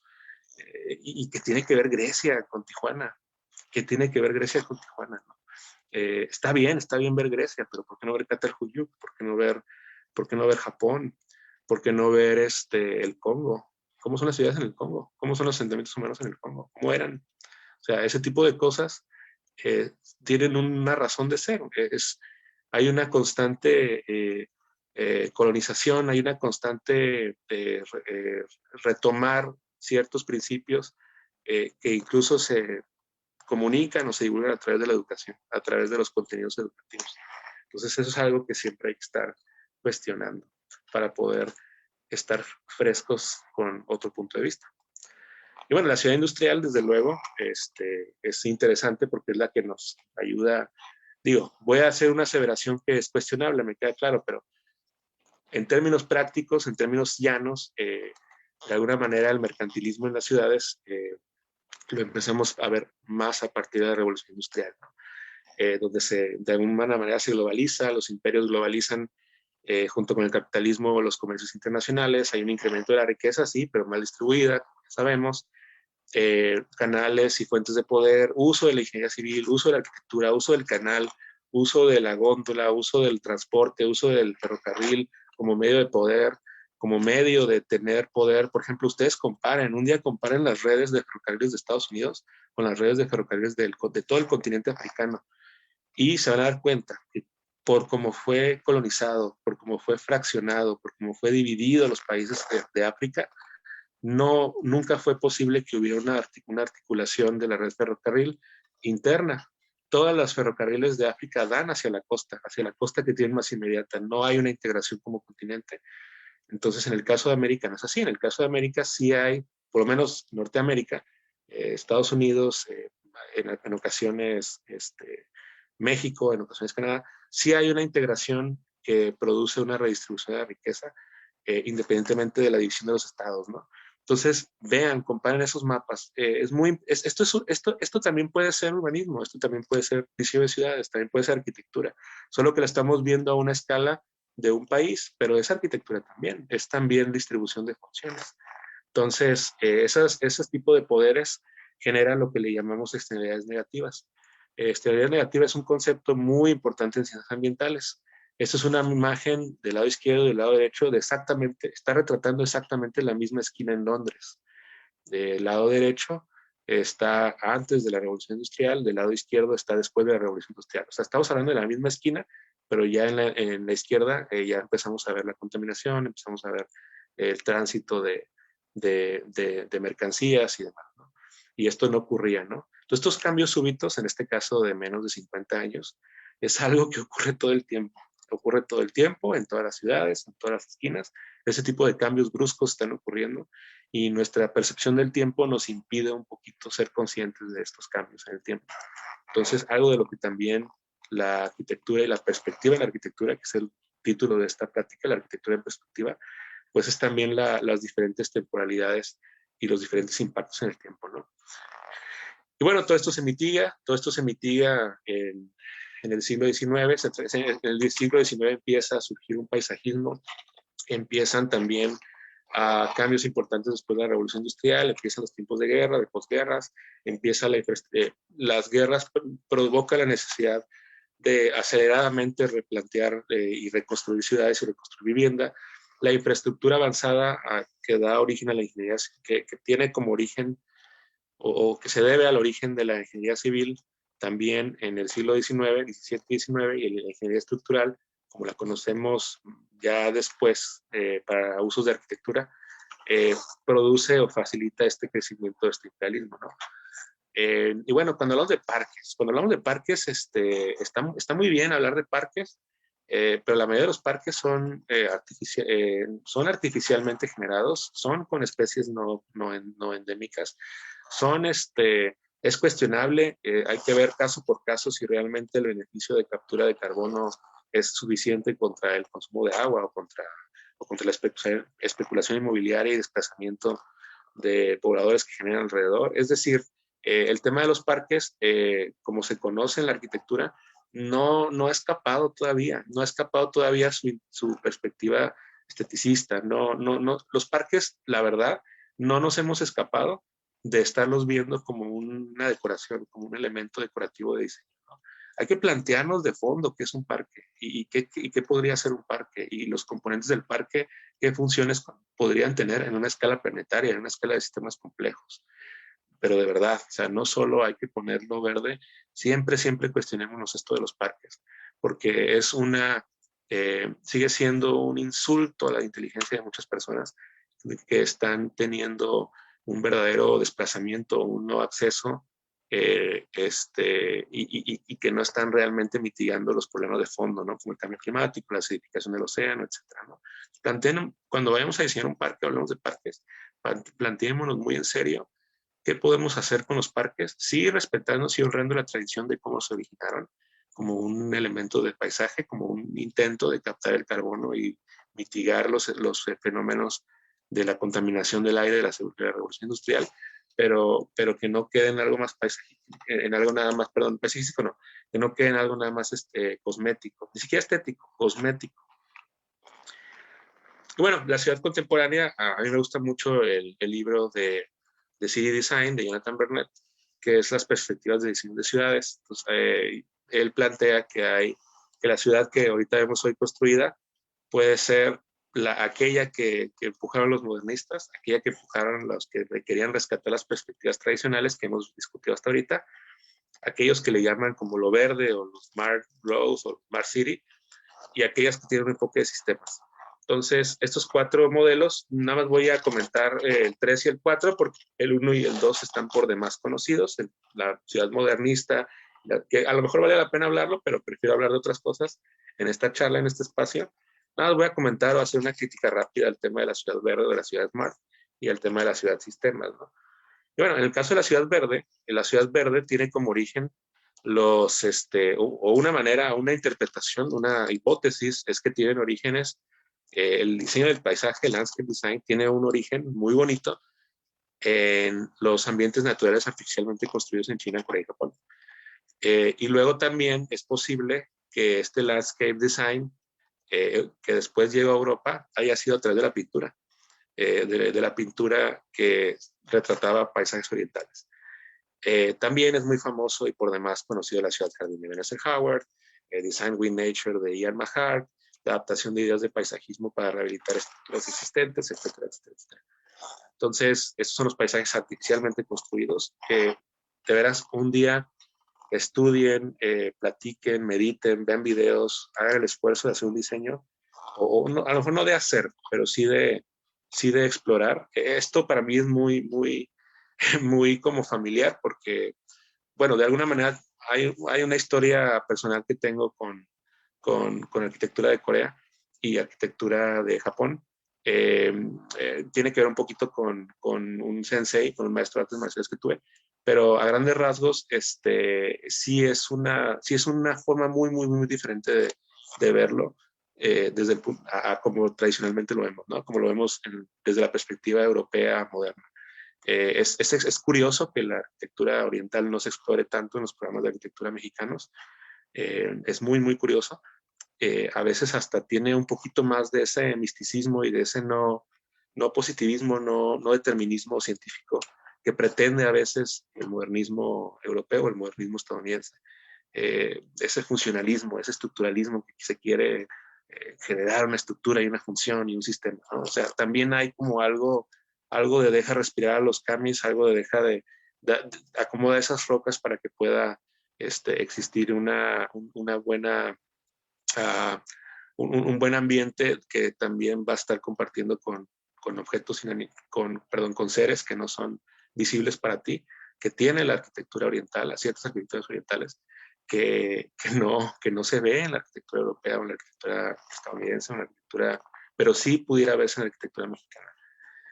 Y que tiene que ver Grecia con Tijuana, que tiene que ver Grecia con Tijuana, ¿no? Está bien ver Grecia, pero ¿por qué no ver Catalhuyuk? ¿Por qué no ver Japón? ¿Por qué no ver el Congo? ¿Cómo son las ciudades en el Congo? ¿Cómo son los asentamientos humanos en el Congo? ¿Cómo eran? O sea, ese tipo de cosas tienen una razón de ser. Hay una constante colonización, hay una constante retomar ciertos principios que incluso se comunican o se divulgan a través de la educación, a través de los contenidos educativos. Entonces eso es algo que siempre hay que estar cuestionando para poder estar frescos con otro punto de vista. Y bueno, la ciudad industrial, desde luego, es interesante porque es la que nos ayuda. Digo, voy a hacer una aseveración que es cuestionable, me queda claro, pero en términos prácticos, en términos llanos, de alguna manera el mercantilismo en las ciudades lo empezamos a ver más a partir de la revolución industrial, ¿no? Donde de alguna manera se globaliza, los imperios globalizan junto con el capitalismo, los comercios internacionales, hay un incremento de la riqueza, sí, pero mal distribuida, como ya sabemos, canales y fuentes de poder, uso de la ingeniería civil, uso de la arquitectura, uso del canal, uso de la góndola, uso del transporte, uso del ferrocarril como medio de poder, como medio de tener poder. Por ejemplo, ustedes un día comparen las redes de ferrocarriles de Estados Unidos con las redes de ferrocarriles de todo el continente africano y se van a dar cuenta que por cómo fue colonizado, por cómo fue fraccionado, por cómo fue dividido los países de África, nunca fue posible que hubiera una articulación de la red ferrocarril interna. Todas las ferrocarriles de África dan hacia la costa que tienen más inmediata. No hay una integración como continente. Entonces, en el caso de América no es así. En el caso de América sí hay, por lo menos Norteamérica, Estados Unidos, en ocasiones México, en ocasiones Canadá, sí hay una integración que produce una redistribución de la riqueza, independientemente de la división de los estados, ¿no? Entonces, vean, comparen esos mapas. Esto también puede ser urbanismo, esto también puede ser diseño de ciudades, también puede ser arquitectura, solo que la estamos viendo a una escala de un país, pero es arquitectura también, es también distribución de funciones. Entonces, ese tipo de poderes generan lo que le llamamos externalidades negativas. Externalidad negativa es un concepto muy importante en ciencias ambientales. Esta es una imagen del lado izquierdo y del lado derecho está retratando exactamente la misma esquina en Londres. Del lado derecho está antes de la Revolución Industrial, del lado izquierdo está después de la Revolución Industrial. O sea, estamos hablando de la misma esquina, pero ya en la izquierda ya empezamos a ver la contaminación, empezamos a ver el tránsito de mercancías y demás, ¿no? Y esto no ocurría, ¿no? Entonces, estos cambios súbitos, en este caso de menos de 50 años, es algo que ocurre todo el tiempo. Ocurre todo el tiempo, en todas las ciudades, en todas las esquinas. Ese tipo de cambios bruscos están ocurriendo y nuestra percepción del tiempo nos impide un poquito ser conscientes de estos cambios en el tiempo. Entonces, algo de lo que también la arquitectura y la perspectiva en la arquitectura, que es el título de esta práctica, la arquitectura en perspectiva, pues es también las diferentes temporalidades y los diferentes impactos en el tiempo, ¿no? Y bueno, todo esto se mitiga en el siglo XIX. En el siglo XIX empieza a surgir un paisajismo, empiezan también a cambios importantes después de la Revolución Industrial, empiezan los tiempos de guerra, de posguerras, las guerras provocan la necesidad de aceleradamente replantear y reconstruir ciudades y reconstruir vivienda. La infraestructura avanzada que da origen a la ingeniería, que tiene como origen o que se debe al origen de la ingeniería civil también en el siglo XIX, XVII y XIX, y la ingeniería estructural, como la conocemos ya después para usos de arquitectura, produce o facilita este crecimiento de este imperialismo, ¿no? Y bueno, cuando hablamos de parques, está muy bien hablar de parques, pero la mayoría de los parques son, son artificialmente generados, son con especies no endémicas, es cuestionable, hay que ver caso por caso si realmente el beneficio de captura de carbono es suficiente contra el consumo de agua o contra la especulación inmobiliaria y desplazamiento de pobladores que generan alrededor. Es decir, el tema de los parques, como se conoce en la arquitectura, no ha escapado todavía, no ha escapado todavía su perspectiva esteticista. Los parques, la verdad, no nos hemos escapado de estarlos viendo como una decoración, como un elemento decorativo de diseño. Hay que plantearnos de fondo qué es un parque y qué podría ser un parque y los componentes del parque, qué funciones podrían tener en una escala planetaria, en una escala de sistemas complejos. Pero de verdad, o sea, no solo hay que ponerlo verde, siempre cuestionémonos esto de los parques, porque sigue siendo un insulto a la inteligencia de muchas personas que están teniendo un verdadero desplazamiento, un no acceso, y que no están realmente mitigando los problemas de fondo, ¿no? Como el cambio climático, la acidificación del océano, etcétera, ¿no? Cuando vayamos a diseñar un parque, hablamos de parques, planteémonos muy en serio qué podemos hacer con los parques, sí respetando y honrando la tradición de cómo se originaron, como un elemento de paisaje, como un intento de captar el carbono y mitigar los fenómenos de la contaminación del aire de la revolución industrial, pero que no quede en algo más en algo nada más, perdón, pacífico no, que no quede en algo nada más cosmético, ni siquiera estético, cosmético. Y bueno, la ciudad contemporánea, a mí me gusta mucho el libro de City Design de Jonathan Burnett, que es las perspectivas de diseño de ciudades. Entonces, él plantea que la ciudad que ahorita vemos hoy construida puede ser aquella que empujaron los modernistas, aquella que empujaron los que querían rescatar las perspectivas tradicionales que hemos discutido hasta ahorita, aquellos que le llaman como lo verde o los Smart Growth o Smart City, y aquellas que tienen un enfoque de sistemas. Entonces, estos 4 modelos, nada más voy a comentar el 3 y el 4, porque el 1 y el 2 están por demás conocidos. La ciudad modernista, que a lo mejor vale la pena hablarlo, pero prefiero hablar de otras cosas en esta charla, en este espacio. Nada más voy a comentar o hacer una crítica rápida al tema de la ciudad verde o de la ciudad smart y al tema de la ciudad sistemas, ¿no? Y bueno, en el caso de la ciudad verde tiene como origen o una manera, una interpretación, una hipótesis, es que tienen orígenes, el diseño del paisaje, el landscape design, tiene un origen muy bonito en los ambientes naturales artificialmente construidos en China, Corea y Japón. Y luego también es posible que este landscape design, que después llegó a Europa, haya sido a través de la pintura, de la pintura que retrataba paisajes orientales. También es muy famoso y por demás conocido la ciudad jardín de Vanessa Howard, Design with Nature de Ian Mahart, la adaptación de ideas de paisajismo para rehabilitar estructuras existentes, etcétera, etcétera, etcétera. Entonces, estos son los paisajes artificialmente construidos que de veras un día estudien, platiquen, mediten, vean videos, hagan el esfuerzo de hacer un diseño, o no, a lo mejor no de hacer, pero sí de explorar. Esto para mí es muy como familiar porque, bueno, de alguna manera hay una historia personal que tengo con arquitectura de Corea y arquitectura de Japón. Tiene que ver un poquito con un sensei, con un maestro de artes marciales que tuve, pero a grandes rasgos, sí es una forma muy diferente de verlo, desde como tradicionalmente lo vemos, ¿no? Como lo vemos desde la perspectiva europea moderna. Es curioso que la arquitectura oriental no se explore tanto en los programas de arquitectura mexicanos. Es muy curioso. A veces hasta tiene un poquito más de ese misticismo y de ese no positivismo, no determinismo científico que pretende a veces el modernismo europeo, el modernismo estadounidense. Ese funcionalismo, ese estructuralismo que se quiere generar una estructura y una función y un sistema, ¿no? O sea, también hay como algo de deja respirar a los camis, algo de deja de acomoda esas rocas para que pueda existir una buena, un buen ambiente que también va a estar compartiendo con objetos, con seres que no son visibles para ti, que tiene la arquitectura oriental, a ciertas arquitecturas orientales, que no se ve en la arquitectura europea o en la arquitectura estadounidense, o en la arquitectura, pero sí pudiera verse en la arquitectura mexicana.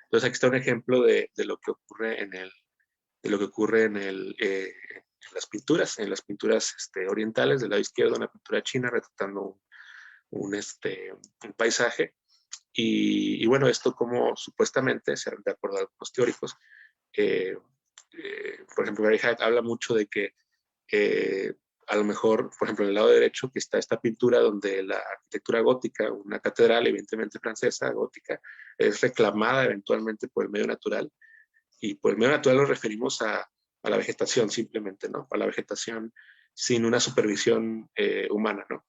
Entonces aquí está un ejemplo de lo que ocurre en las pinturas orientales. Del lado izquierdo, una pintura china retratando un paisaje. Y bueno, esto como supuestamente, de acuerdo a los teóricos, por ejemplo, Gary Hack habla mucho de que a lo mejor, por ejemplo, en el lado derecho, que está esta pintura donde la arquitectura gótica, una catedral evidentemente francesa, gótica, es reclamada eventualmente por el medio natural. Y por el medio natural nos referimos a la vegetación simplemente, ¿no? A la vegetación sin una supervisión humana, ¿no?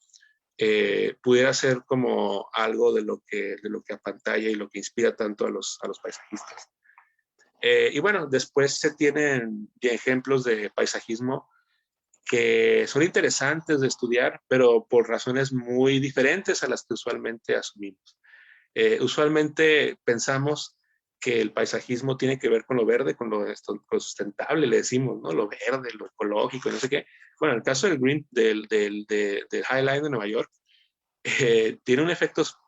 Pudiera ser como algo de lo que apantalla y lo que inspira tanto a los paisajistas. Y bueno, después se tienen ejemplos de paisajismo que son interesantes de estudiar, pero por razones muy diferentes a las que usualmente asumimos. Usualmente pensamos que el paisajismo tiene que ver con lo verde, con lo sustentable, le decimos, ¿no? Lo verde, lo ecológico, no sé qué. Bueno, en el caso del High Line de Nueva York,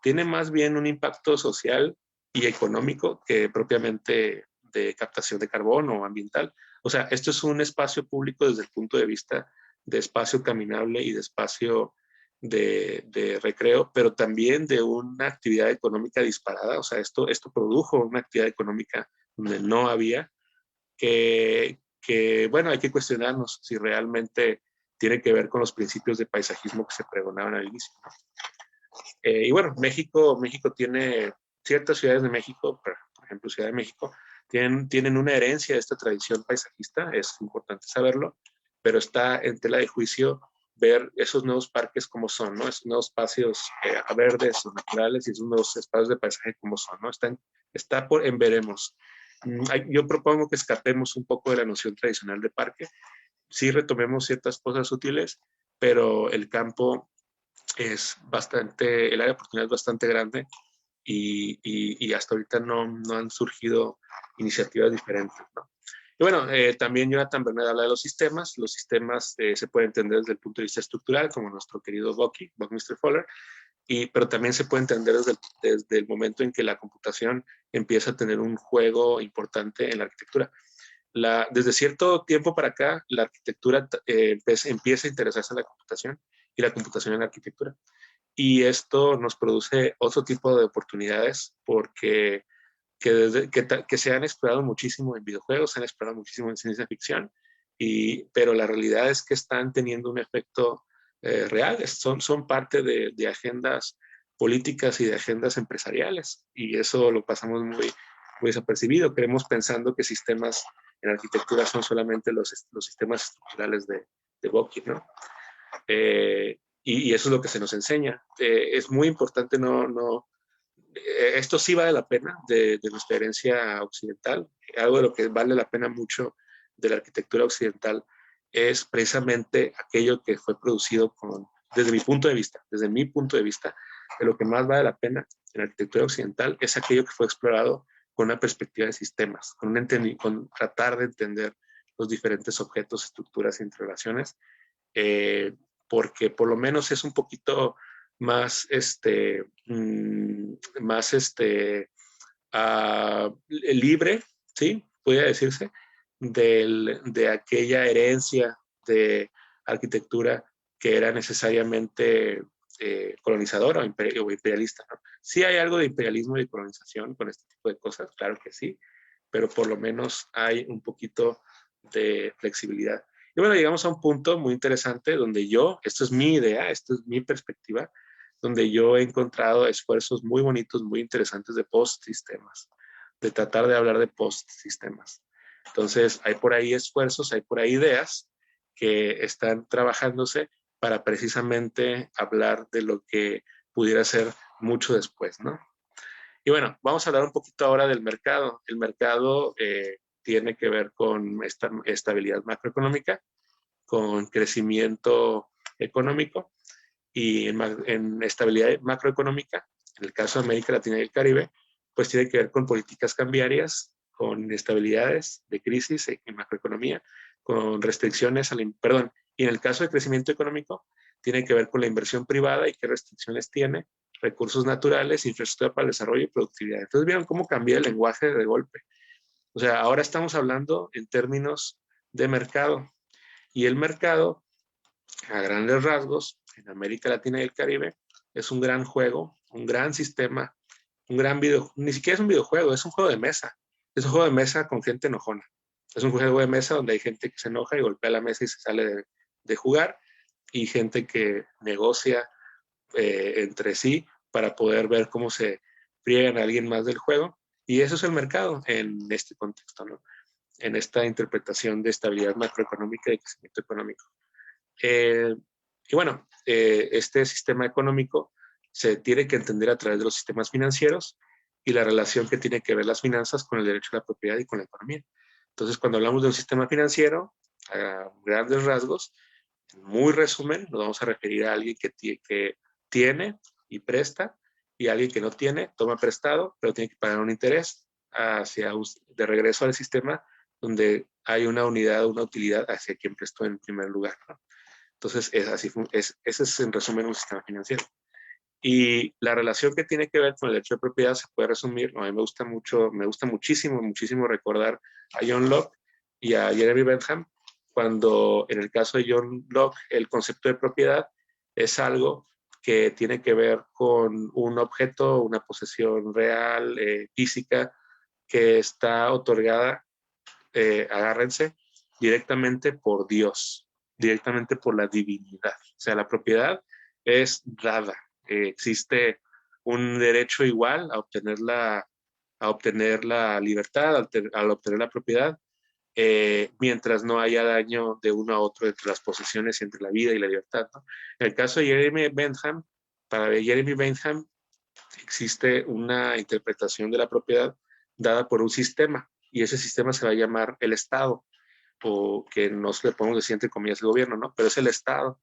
tiene más bien un impacto social y económico que propiamente de captación de carbono o ambiental. O sea, esto es un espacio público desde el punto de vista de espacio caminable y de espacio de recreo, pero también de una actividad económica disparada. O sea, esto produjo una actividad económica donde no había, bueno, hay que cuestionarnos si realmente tiene que ver con los principios de paisajismo que se pregonaban al inicio. Y bueno, México tiene ciertas ciudades de México, por ejemplo, Ciudad de México, tienen una herencia de esta tradición paisajista, es importante saberlo, pero está en tela de juicio ver esos nuevos parques como son, ¿no? Esos nuevos espacios verdes o naturales y esos nuevos espacios de paisaje como son, ¿no? Está en veremos. Yo propongo que escapemos un poco de la noción tradicional de parque, sí retomemos ciertas cosas útiles, pero el campo el área de oportunidad es bastante grande y hasta ahorita no han surgido iniciativas diferentes, ¿no? Y bueno, también Jonathan Bernard habla de los sistemas. Los sistemas se pueden entender desde el punto de vista estructural, como nuestro querido Buckminster Fuller, pero también se puede entender desde el momento en que la computación empieza a tener un juego importante en la arquitectura. Desde cierto tiempo para acá, la arquitectura empieza a interesarse en la computación y la computación en la arquitectura. Y esto nos produce otro tipo de oportunidades porque que se han explorado muchísimo en videojuegos, se han explorado muchísimo en ciencia ficción, pero la realidad es que están teniendo un efecto real, son parte de agendas políticas y de agendas empresariales, y eso lo pasamos muy desapercibido. Creemos pensando que sistemas en arquitectura son solamente los sistemas estructurales de Bockey, ¿no? Y eso es lo que se nos enseña. Es muy importante esto sí vale la pena de nuestra herencia occidental. Algo de lo que vale la pena mucho de la arquitectura occidental es precisamente aquello que fue producido desde mi punto de vista, de lo que más vale la pena en la arquitectura occidental es aquello que fue explorado con una perspectiva de sistemas, con tratar de entender los diferentes objetos, estructuras y interrelaciones, porque por lo menos es un poquito más libre, ¿sí? Podría decirse, de aquella herencia de arquitectura que era necesariamente colonizadora o imperialista, ¿no? Sí hay algo de imperialismo y colonización con este tipo de cosas, claro que sí, pero por lo menos hay un poquito de flexibilidad. Y bueno, llegamos a un punto muy interesante donde esto es mi idea, esto es mi perspectiva, donde yo he encontrado esfuerzos muy bonitos, muy interesantes de post-sistemas, de tratar de hablar de post-sistemas. Entonces, hay por ahí esfuerzos, hay por ahí ideas que están trabajándose para precisamente hablar de lo que pudiera ser mucho después, ¿no? Y bueno, vamos a hablar un poquito ahora del mercado. El mercado tiene que ver con esta estabilidad macroeconómica, con crecimiento económico y en estabilidad macroeconómica, en el caso de América Latina y el Caribe, pues tiene que ver con políticas cambiarias con inestabilidades de crisis en macroeconomía, con restricciones, y en el caso de crecimiento económico, tiene que ver con la inversión privada y qué restricciones tiene, recursos naturales, infraestructura para el desarrollo y productividad. Entonces, ¿vieron cómo cambia el lenguaje de golpe? O sea, ahora estamos hablando en términos de mercado, y el mercado, a grandes rasgos, en América Latina y el Caribe, es un gran juego, un gran sistema, un gran video, ni siquiera es un videojuego, es un juego de mesa. Es un juego de mesa con gente enojona. Es un juego de mesa donde hay gente que se enoja y golpea la mesa y se sale de jugar, y gente que negocia entre sí para poder ver cómo se friegan a alguien más del juego. Y eso es el mercado en este contexto, ¿no? En esta interpretación de estabilidad macroeconómica y crecimiento económico. Y bueno, este sistema económico se tiene que entender a través de los sistemas financieros y la relación que tiene que ver las finanzas con el derecho a la propiedad y con la economía. Entonces, cuando hablamos de un sistema financiero, a grandes rasgos, en muy resumen, nos vamos a referir a alguien que tiene y presta, y alguien que no tiene, toma prestado, pero tiene que pagar un interés de regreso al sistema donde hay una unidad, una utilidad hacia quien prestó en primer lugar, ¿no? Entonces, ese es en resumen un sistema financiero. Y la relación que tiene que ver con el derecho de propiedad se puede resumir, a mí me gusta muchísimo recordar a John Locke y a Jeremy Bentham, cuando en el caso de John Locke el concepto de propiedad es algo que tiene que ver con un objeto, una posesión real, física, que está otorgada, agárrense, directamente por Dios, directamente por la divinidad. O sea, la propiedad es dada. Existe un derecho igual a obtener la libertad, al obtener la propiedad, mientras no haya daño de uno a otro entre las posesiones y entre la vida y la libertad, ¿no? En el caso de Jeremy Bentham, para Jeremy Bentham existe una interpretación de la propiedad dada por un sistema, y ese sistema se va a llamar el Estado, o que nos le podemos decir entre comillas el gobierno, ¿no? Pero es el Estado.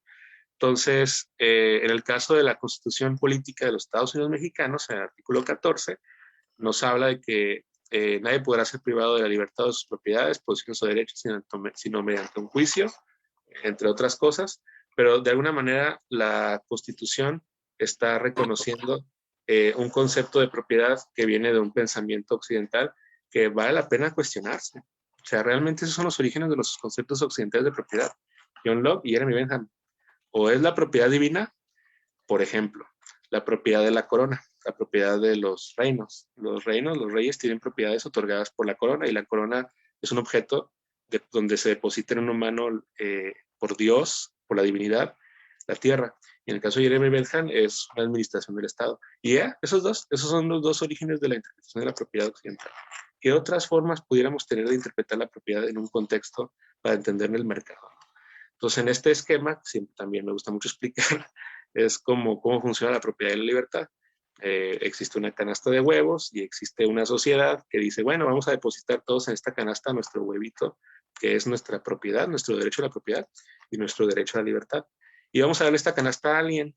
Entonces, en el caso de la Constitución Política de los Estados Unidos Mexicanos, en el artículo 14, nos habla de que nadie podrá ser privado de la libertad de sus propiedades, posesiones o derechos, sino mediante un juicio, entre otras cosas, pero de alguna manera la Constitución está reconociendo un concepto de propiedad que viene de un pensamiento occidental que vale la pena cuestionarse. O sea, realmente esos son los orígenes de los conceptos occidentales de propiedad. John Locke y Jeremy Bentham. O es la propiedad divina, por ejemplo, la propiedad de la corona, la propiedad de los reinos. Los reyes tienen propiedades otorgadas por la corona, y la corona es un objeto donde se deposita en un humano por Dios, por la divinidad, la tierra. Y en el caso de Jeremy Bentham es una administración del Estado. Y esos son los dos orígenes de la interpretación de la propiedad occidental. ¿Qué otras formas pudiéramos tener de interpretar la propiedad en un contexto para entender el mercado? Entonces, en este esquema, siempre también me gusta mucho explicar, es cómo funciona la propiedad y la libertad. Existe una canasta de huevos y existe una sociedad que dice, bueno, vamos a depositar todos en esta canasta nuestro huevito, que es nuestra propiedad, nuestro derecho a la propiedad y nuestro derecho a la libertad. Y vamos a darle esta canasta a alguien,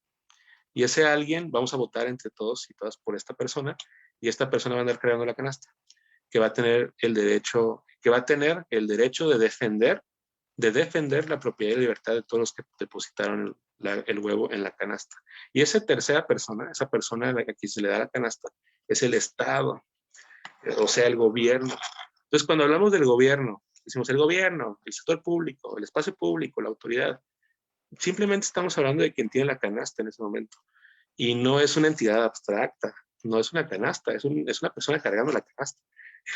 y ese alguien vamos a votar entre todos y todas por esta persona, y esta persona va a andar creando la canasta, que va a tener el derecho de defender la propiedad y libertad de todos los que depositaron el huevo en la canasta. Y esa tercera persona, esa persona a la que se le da la canasta, es el Estado, o sea, el gobierno. Entonces, cuando hablamos del gobierno, decimos el gobierno, el sector público, el espacio público, la autoridad, simplemente estamos hablando de quien tiene la canasta en ese momento. Y no es una entidad abstracta, no es una canasta, es una persona cargando la canasta.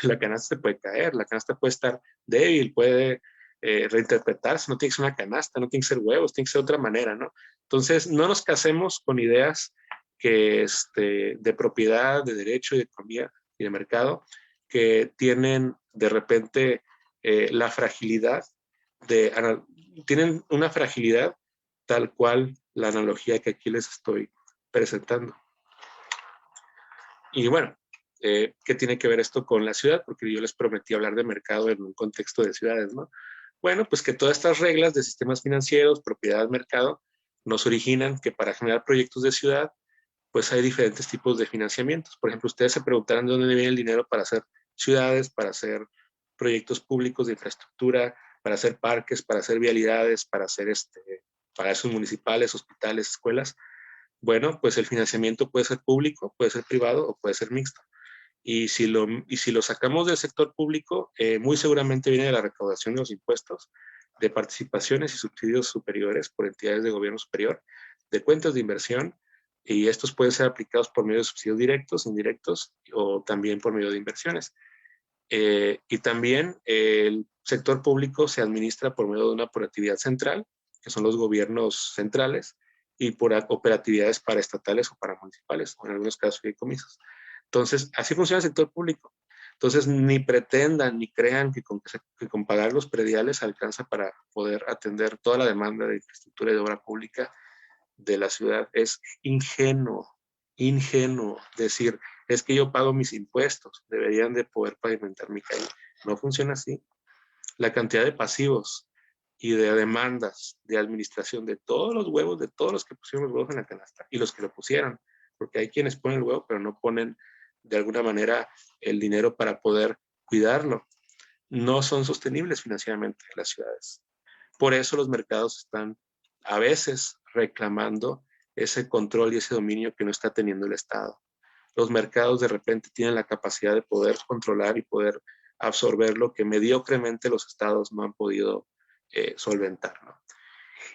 La canasta se puede caer, la canasta puede estar débil, puede reinterpretarse, no tiene que ser una canasta, no tiene que ser huevos, tiene que ser de otra manera, ¿no? Entonces, no nos casemos con ideas de propiedad, de derecho, de economía y de mercado, que tienen de repente la fragilidad tienen una fragilidad tal cual la analogía que aquí les estoy presentando. Y bueno, ¿qué tiene que ver esto con la ciudad? Porque yo les prometí hablar de mercado en un contexto de ciudades, ¿no? Bueno, pues que todas estas reglas de sistemas financieros, propiedad, mercado, nos originan que para generar proyectos de ciudad, pues hay diferentes tipos de financiamientos. Por ejemplo, ustedes se preguntarán de dónde viene el dinero para hacer ciudades, para hacer proyectos públicos de infraestructura, para hacer parques, para hacer vialidades, para hacer palacios municipales, hospitales, escuelas. Bueno, pues el financiamiento puede ser público, puede ser privado o puede ser mixto. Y si lo sacamos del sector público, muy seguramente viene de la recaudación de los impuestos, de participaciones y subsidios superiores por entidades de gobierno superior, de cuentas de inversión, y estos pueden ser aplicados por medio de subsidios directos, indirectos o también por medio de inversiones. Y también el sector público se administra por medio de una operatividad central, que son los gobiernos centrales, y por operatividades paraestatales o paramunicipales, o en algunos casos fideicomisos. Entonces, así funciona el sector público. Entonces, ni pretendan ni crean que con pagar los prediales alcanza para poder atender toda la demanda de infraestructura y de obra pública de la ciudad. Es ingenuo decir, es que yo pago mis impuestos, deberían de poder pavimentar mi calle. No funciona así. La cantidad de pasivos y de demandas de administración de todos los huevos, de todos los que pusieron los huevos en la canasta y los que lo pusieron, porque hay quienes ponen el huevo pero no ponen de alguna manera el dinero para poder cuidarlo, no son sostenibles financieramente en las ciudades. Por eso los mercados están a veces reclamando ese control y ese dominio que no está teniendo el Estado. Los mercados de repente tienen la capacidad de poder controlar y poder absorber lo que mediocremente los estados no han podido solventar, ¿no?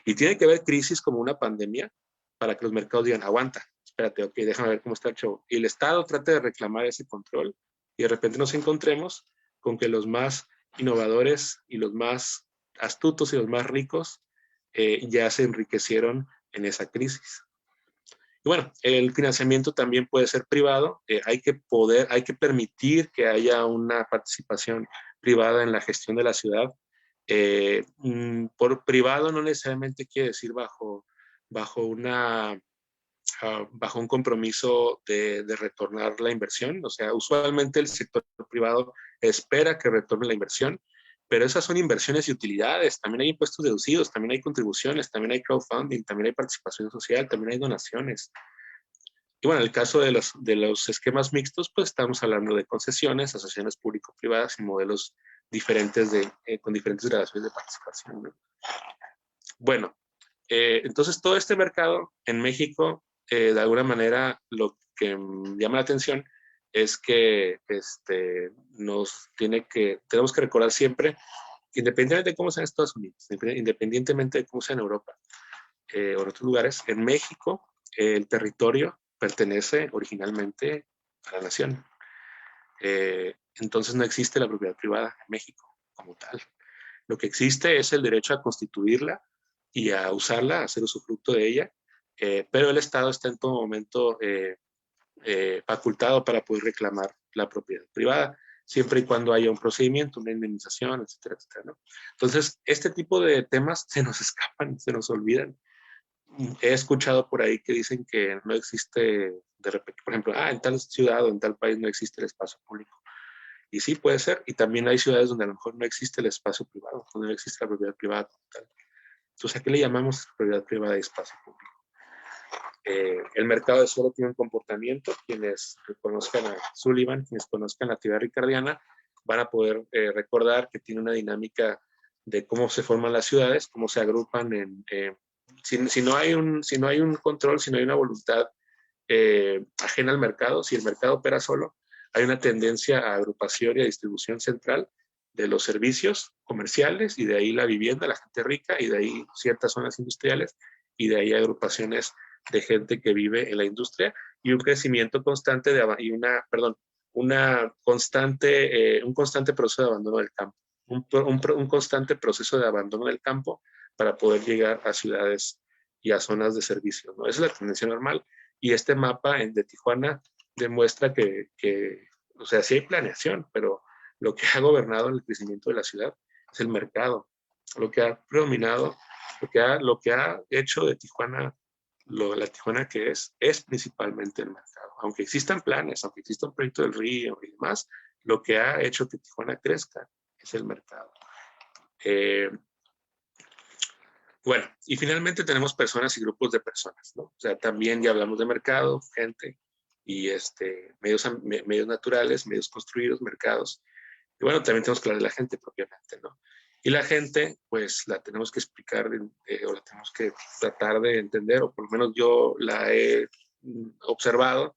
Y tiene que haber crisis como una pandemia para que los mercados digan, aguanta, espérate, ok, déjame ver cómo está el show. Y el Estado trate de reclamar ese control y de repente nos encontremos con que los más innovadores y los más astutos y los más ricos ya se enriquecieron en esa crisis. Y bueno, el financiamiento también puede ser privado. Hay que permitir que haya una participación privada en la gestión de la ciudad. Por privado no necesariamente quiere decir bajo un compromiso de retornar la inversión. O sea, usualmente el sector privado espera que retorne la inversión, pero esas son inversiones y utilidades. También hay impuestos deducidos, también hay contribuciones, también hay crowdfunding, también hay participación social, también hay donaciones. Y bueno, en el caso de los esquemas mixtos, pues estamos hablando de concesiones, asociaciones público-privadas y modelos diferentes con diferentes gradaciones de participación, ¿no? Bueno, entonces todo este mercado en México, de alguna manera, lo que llama la atención es que tenemos que recordar siempre, independientemente de cómo sea en Estados Unidos, independientemente de cómo sea en Europa o en otros lugares, en México el territorio pertenece originalmente a la nación. Entonces no existe la propiedad privada en México como tal. Lo que existe es el derecho a constituirla y a usarla, a hacer usufructo de ella, pero el Estado está en todo momento facultado para poder reclamar la propiedad privada, siempre y cuando haya un procedimiento, una indemnización, etcétera, etcétera, ¿no? Entonces, este tipo de temas se nos escapan, se nos olvidan. He escuchado por ahí que dicen que no existe, de repente, por ejemplo, en tal ciudad o en tal país no existe el espacio público. Y sí, puede ser. Y también hay ciudades donde a lo mejor no existe el espacio privado, donde no existe la propiedad privada como tal. Entonces, ¿a qué le llamamos propiedad privada y espacio público? El mercado de suelo tiene un comportamiento. Quienes conozcan a Sullivan, quienes conozcan la teoría ricardiana, van a poder recordar que tiene una dinámica de cómo se forman las ciudades, cómo se agrupan si no hay un control, si no hay una voluntad ajena al mercado, si el mercado opera solo, hay una tendencia a agrupación y a distribución central de los servicios comerciales y de ahí la vivienda, la gente rica y de ahí ciertas zonas industriales y de ahí agrupaciones de gente que vive en la industria y un crecimiento constante un constante proceso de abandono del campo, un constante proceso de abandono del campo para poder llegar a ciudades y a zonas de servicio, ¿no? Esa es la tendencia normal. Y este mapa de Tijuana demuestra que, o sea, sí hay planeación, pero lo que ha gobernado el crecimiento de la ciudad es el mercado. Lo que ha predominado, lo que ha hecho de Tijuana, la Tijuana que es principalmente el mercado. Aunque existan planes, aunque exista un proyecto del río y demás, lo que ha hecho que Tijuana crezca es el mercado. Bueno, y finalmente tenemos personas y grupos de personas, ¿no? O sea, también ya hablamos de mercado, gente, y medios naturales, medios construidos, mercados. Y bueno, también tenemos que hablar de la gente propiamente, ¿no? Y la gente, pues la tenemos que explicar o la tenemos que tratar de entender, o por lo menos yo la he observado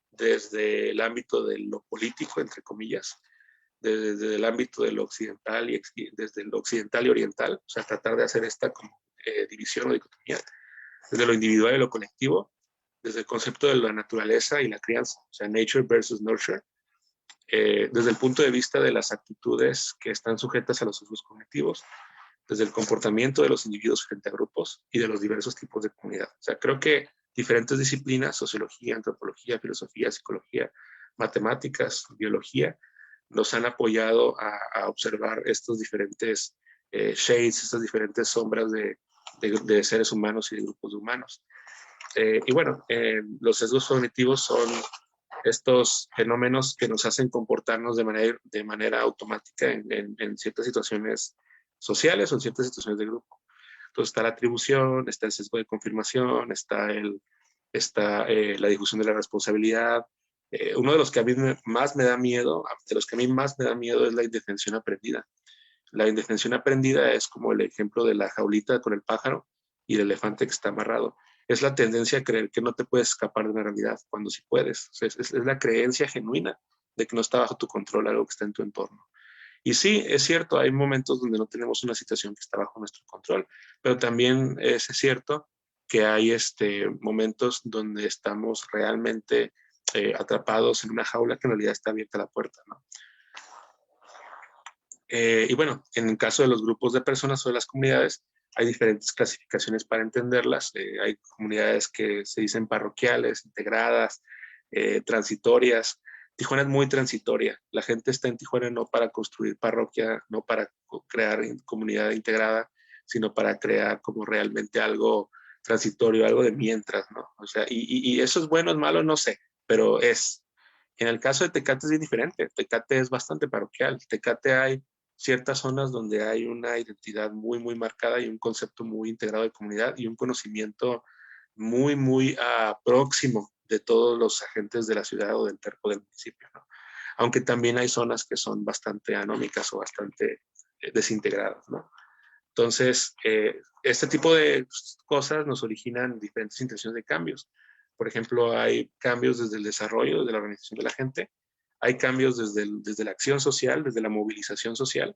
desde el ámbito de lo político, entre comillas, desde el ámbito de lo occidental y desde lo occidental y oriental, o sea, tratar de hacer esta como, división o dicotomía, desde lo individual y lo colectivo, desde el concepto de la naturaleza y la crianza, o sea, nature versus nurture, desde el punto de vista de las actitudes que están sujetas a los sesgos cognitivos, desde el comportamiento de los individuos frente a grupos y de los diversos tipos de comunidad. O sea, creo que diferentes disciplinas, sociología, antropología, filosofía, psicología, matemáticas, biología, nos han apoyado a observar estos diferentes shades, estas diferentes sombras de seres humanos y de grupos de humanos. Y bueno, los sesgos cognitivos son estos fenómenos que nos hacen comportarnos de manera automática en ciertas situaciones sociales o en ciertas situaciones de grupo. Entonces está la atribución, está el sesgo de confirmación, está la difusión de la responsabilidad. Uno de los que a mí más me da miedo, es la indefensión aprendida. La indefensión aprendida es como el ejemplo de la jaulita con el pájaro y el elefante que está amarrado. Es la tendencia a creer que no te puedes escapar de una realidad cuando sí puedes. O sea, es la creencia genuina de que no está bajo tu control algo que está en tu entorno. Y sí, es cierto, hay momentos donde no tenemos una situación que está bajo nuestro control, pero también es cierto que hay momentos donde estamos realmente atrapados en una jaula que en realidad está abierta la puerta, ¿no? Y bueno, en el caso de los grupos de personas o de las comunidades, hay diferentes clasificaciones para entenderlas. Hay comunidades que se dicen parroquiales, integradas, transitorias. Tijuana es muy transitoria. La gente está en Tijuana no para construir parroquia, no para crear comunidad integrada, sino para crear como realmente algo transitorio, algo de mientras, ¿no? O sea, y eso es bueno, es malo, no sé, pero es. En el caso de Tecate es bien diferente. Tecate es bastante parroquial. Tecate hay ciertas zonas donde hay una identidad muy, muy marcada y un concepto muy integrado de comunidad y un conocimiento muy, muy próximo de todos los agentes de la ciudad o del municipio, ¿no? Aunque también hay zonas que son bastante anómicas o bastante desintegradas, ¿no? Entonces, este tipo de cosas nos originan diferentes intenciones de cambios. Por ejemplo, hay cambios desde el desarrollo, desde la organización de la gente, hay cambios desde la acción social, desde la movilización social,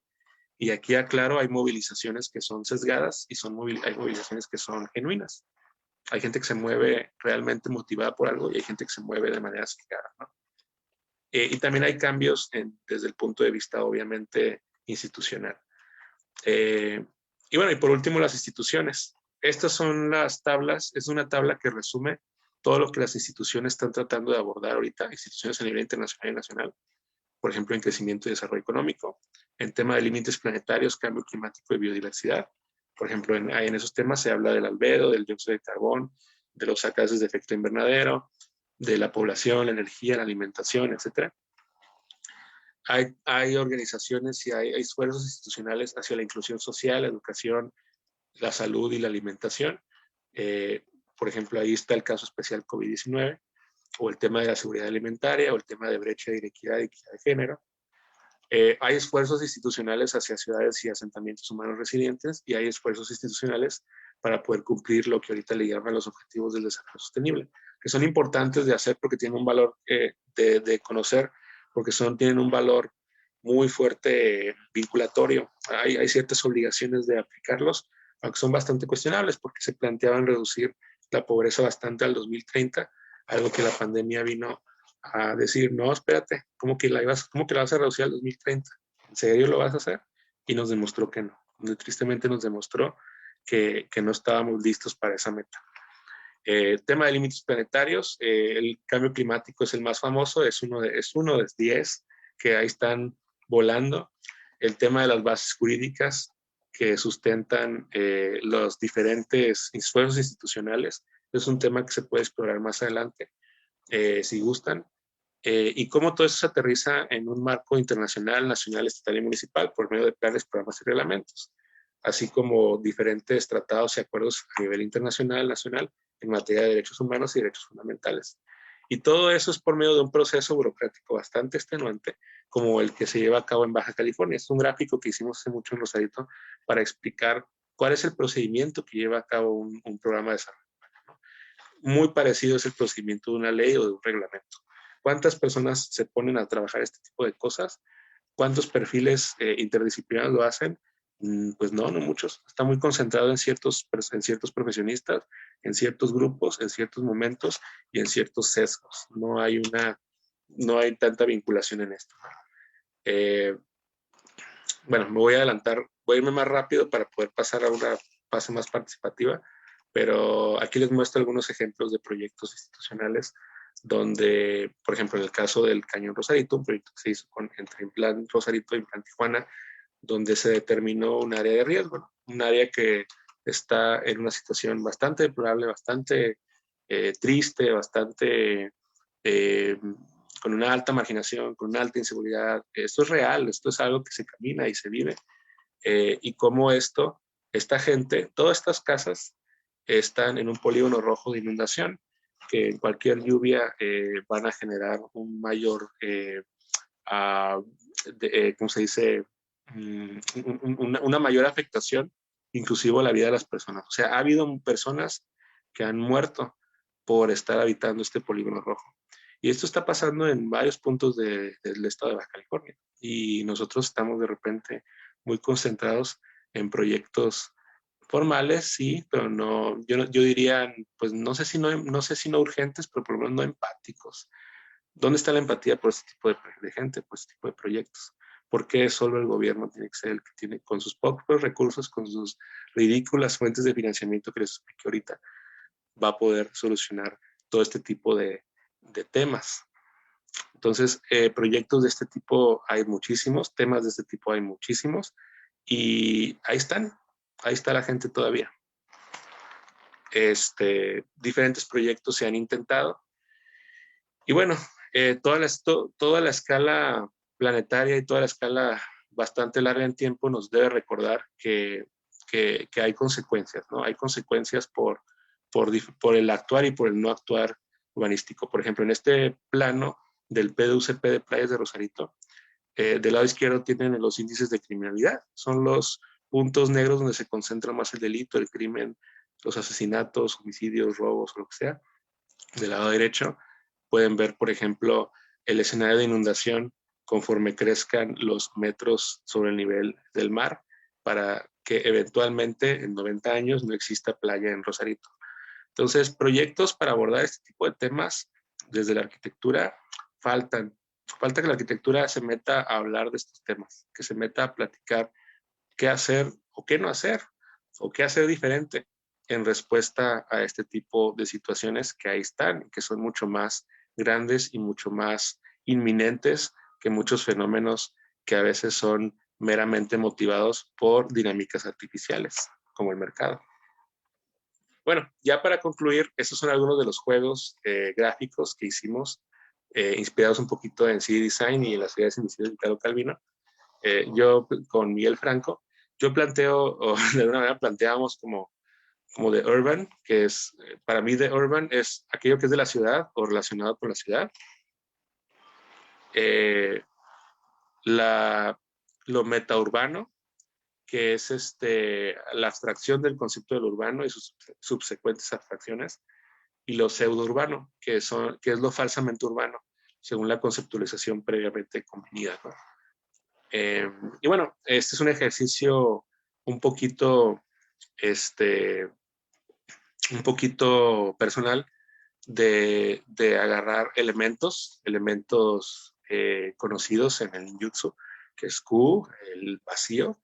y aquí aclaro, hay movilizaciones que son sesgadas y hay movilizaciones que son genuinas. Hay gente que se mueve realmente motivada por algo y hay gente que se mueve de manera sesgada, ¿no? Y también hay cambios desde el punto de vista, obviamente, institucional. Y bueno, y por último, las instituciones. Estas son las tablas, es una tabla que resume todo lo que las instituciones están tratando de abordar ahorita, instituciones a nivel internacional y nacional, por ejemplo, en crecimiento y desarrollo económico, en tema de límites planetarios, cambio climático y biodiversidad. Por ejemplo, en esos temas se habla del albedo, del dióxido de carbón, de los gases de efecto invernadero, de la población, la energía, la alimentación, etc. Hay organizaciones y hay esfuerzos institucionales hacia la inclusión social, la educación, la salud y la alimentación. Por ejemplo, ahí está el caso especial COVID-19, o el tema de la seguridad alimentaria, o el tema de brecha de inequidad y equidad de género. Hay esfuerzos institucionales hacia ciudades y asentamientos humanos resilientes, y hay esfuerzos institucionales para poder cumplir lo que ahorita le llaman los objetivos del desarrollo sostenible, que son importantes de hacer porque tienen un valor de conocer, porque tienen un valor muy fuerte vinculatorio. Hay ciertas obligaciones de aplicarlos, aunque son bastante cuestionables, porque se planteaban reducir la pobreza bastante al 2030, algo que la pandemia vino a decir, no, espérate, ¿cómo que la vas a reducir al 2030? ¿En serio lo vas a hacer? Y nos demostró que no. Tristemente nos demostró que no estábamos listos para esa meta. Tema de límites planetarios, el cambio climático es el más famoso, es uno de 10 que ahí están volando. El tema de las bases jurídicas que sustentan los diferentes esfuerzos institucionales es un tema que se puede explorar más adelante, si gustan. Y cómo todo eso se aterriza en un marco internacional, nacional, estatal y municipal por medio de planes, programas y reglamentos, así como diferentes tratados y acuerdos a nivel internacional, nacional, en materia de derechos humanos y derechos fundamentales. Y todo eso es por medio de un proceso burocrático bastante extenuante, como el que se lleva a cabo en Baja California. Es un gráfico que hicimos hace mucho en Rosarito para explicar cuál es el procedimiento que lleva a cabo un programa de desarrollo. Muy parecido es el procedimiento de una ley o de un reglamento. ¿Cuántas personas se ponen a trabajar este tipo de cosas? ¿Cuántos perfiles interdisciplinarios lo hacen? Pues no muchos. Está muy concentrado en ciertos profesionistas, en ciertos grupos, en ciertos momentos y en ciertos sesgos. No hay tanta vinculación en esto. Bueno, me voy a adelantar, voy a irme más rápido para poder pasar a una fase más participativa, pero aquí les muestro algunos ejemplos de proyectos institucionales donde, por ejemplo, en el caso del Cañón Rosarito, un proyecto que se hizo entre Implan Rosarito y Implan Tijuana, donde se determinó un área de riesgo, ¿no? Un área que está en una situación bastante deplorable, bastante triste, bastante con una alta marginación, con una alta inseguridad. Esto es real, esto es algo que se camina y se vive. Y cómo esta gente, todas estas casas están en un polígono rojo de inundación, que en cualquier lluvia van a generar un mayor, ¿cómo se dice? Una mayor afectación, inclusive a la vida de las personas. O sea, ha habido personas que han muerto por estar habitando este polígono rojo. Y esto está pasando en varios puntos del estado de Baja California. Y nosotros estamos de repente muy concentrados en proyectos formales, sí, pero no, yo diría, pues no sé si no urgentes, pero por lo menos no empáticos. ¿Dónde está la empatía por este tipo de gente, por este tipo de proyectos? ¿Por qué solo el gobierno tiene que ser el que tiene, con sus pocos recursos, con sus ridículas fuentes de financiamiento que les expliqué ahorita, va a poder solucionar todo este tipo de temas? Entonces, proyectos de este tipo hay muchísimos, temas de este tipo hay muchísimos, y ahí está la gente todavía. Diferentes proyectos se han intentado, y bueno, toda la escala planetaria y toda la escala bastante larga en tiempo nos debe recordar que hay consecuencias, ¿no? Hay consecuencias por el actuar y por el no actuar urbanístico. Por ejemplo, en este plano del PDUCP de Playas de Rosarito, del lado izquierdo tienen los índices de criminalidad. Son los puntos negros donde se concentra más el delito, el crimen, los asesinatos, homicidios, robos o lo que sea. Del lado derecho pueden ver, por ejemplo, el escenario de inundación conforme crezcan los metros sobre el nivel del mar, para que eventualmente en 90 años no exista playa en Rosarito. Entonces, proyectos para abordar este tipo de temas desde la arquitectura faltan. Falta que la arquitectura se meta a hablar de estos temas, que se meta a platicar qué hacer o qué no hacer, o qué hacer diferente en respuesta a este tipo de situaciones que ahí están, que son mucho más grandes y mucho más inminentes que muchos fenómenos que a veces son meramente motivados por dinámicas artificiales, como el mercado. Bueno, ya para concluir, estos son algunos de los juegos gráficos que hicimos, inspirados un poquito en CD Design y en las ideas iniciales de Italo Calvino. Yo con Miguel Franco, yo planteo, o de alguna manera planteamos como de urban, que es, para mí de urban es aquello que es de la ciudad o relacionado con la ciudad. Lo metaurbano, que es la abstracción del concepto del urbano y sus subsecuentes abstracciones, y lo pseudourbano, que es lo falsamente urbano, según la conceptualización previamente convenida, ¿no? Y bueno, este es un ejercicio un poquito personal de agarrar elementos conocidos en el ninjutsu, que es Ku, el vacío,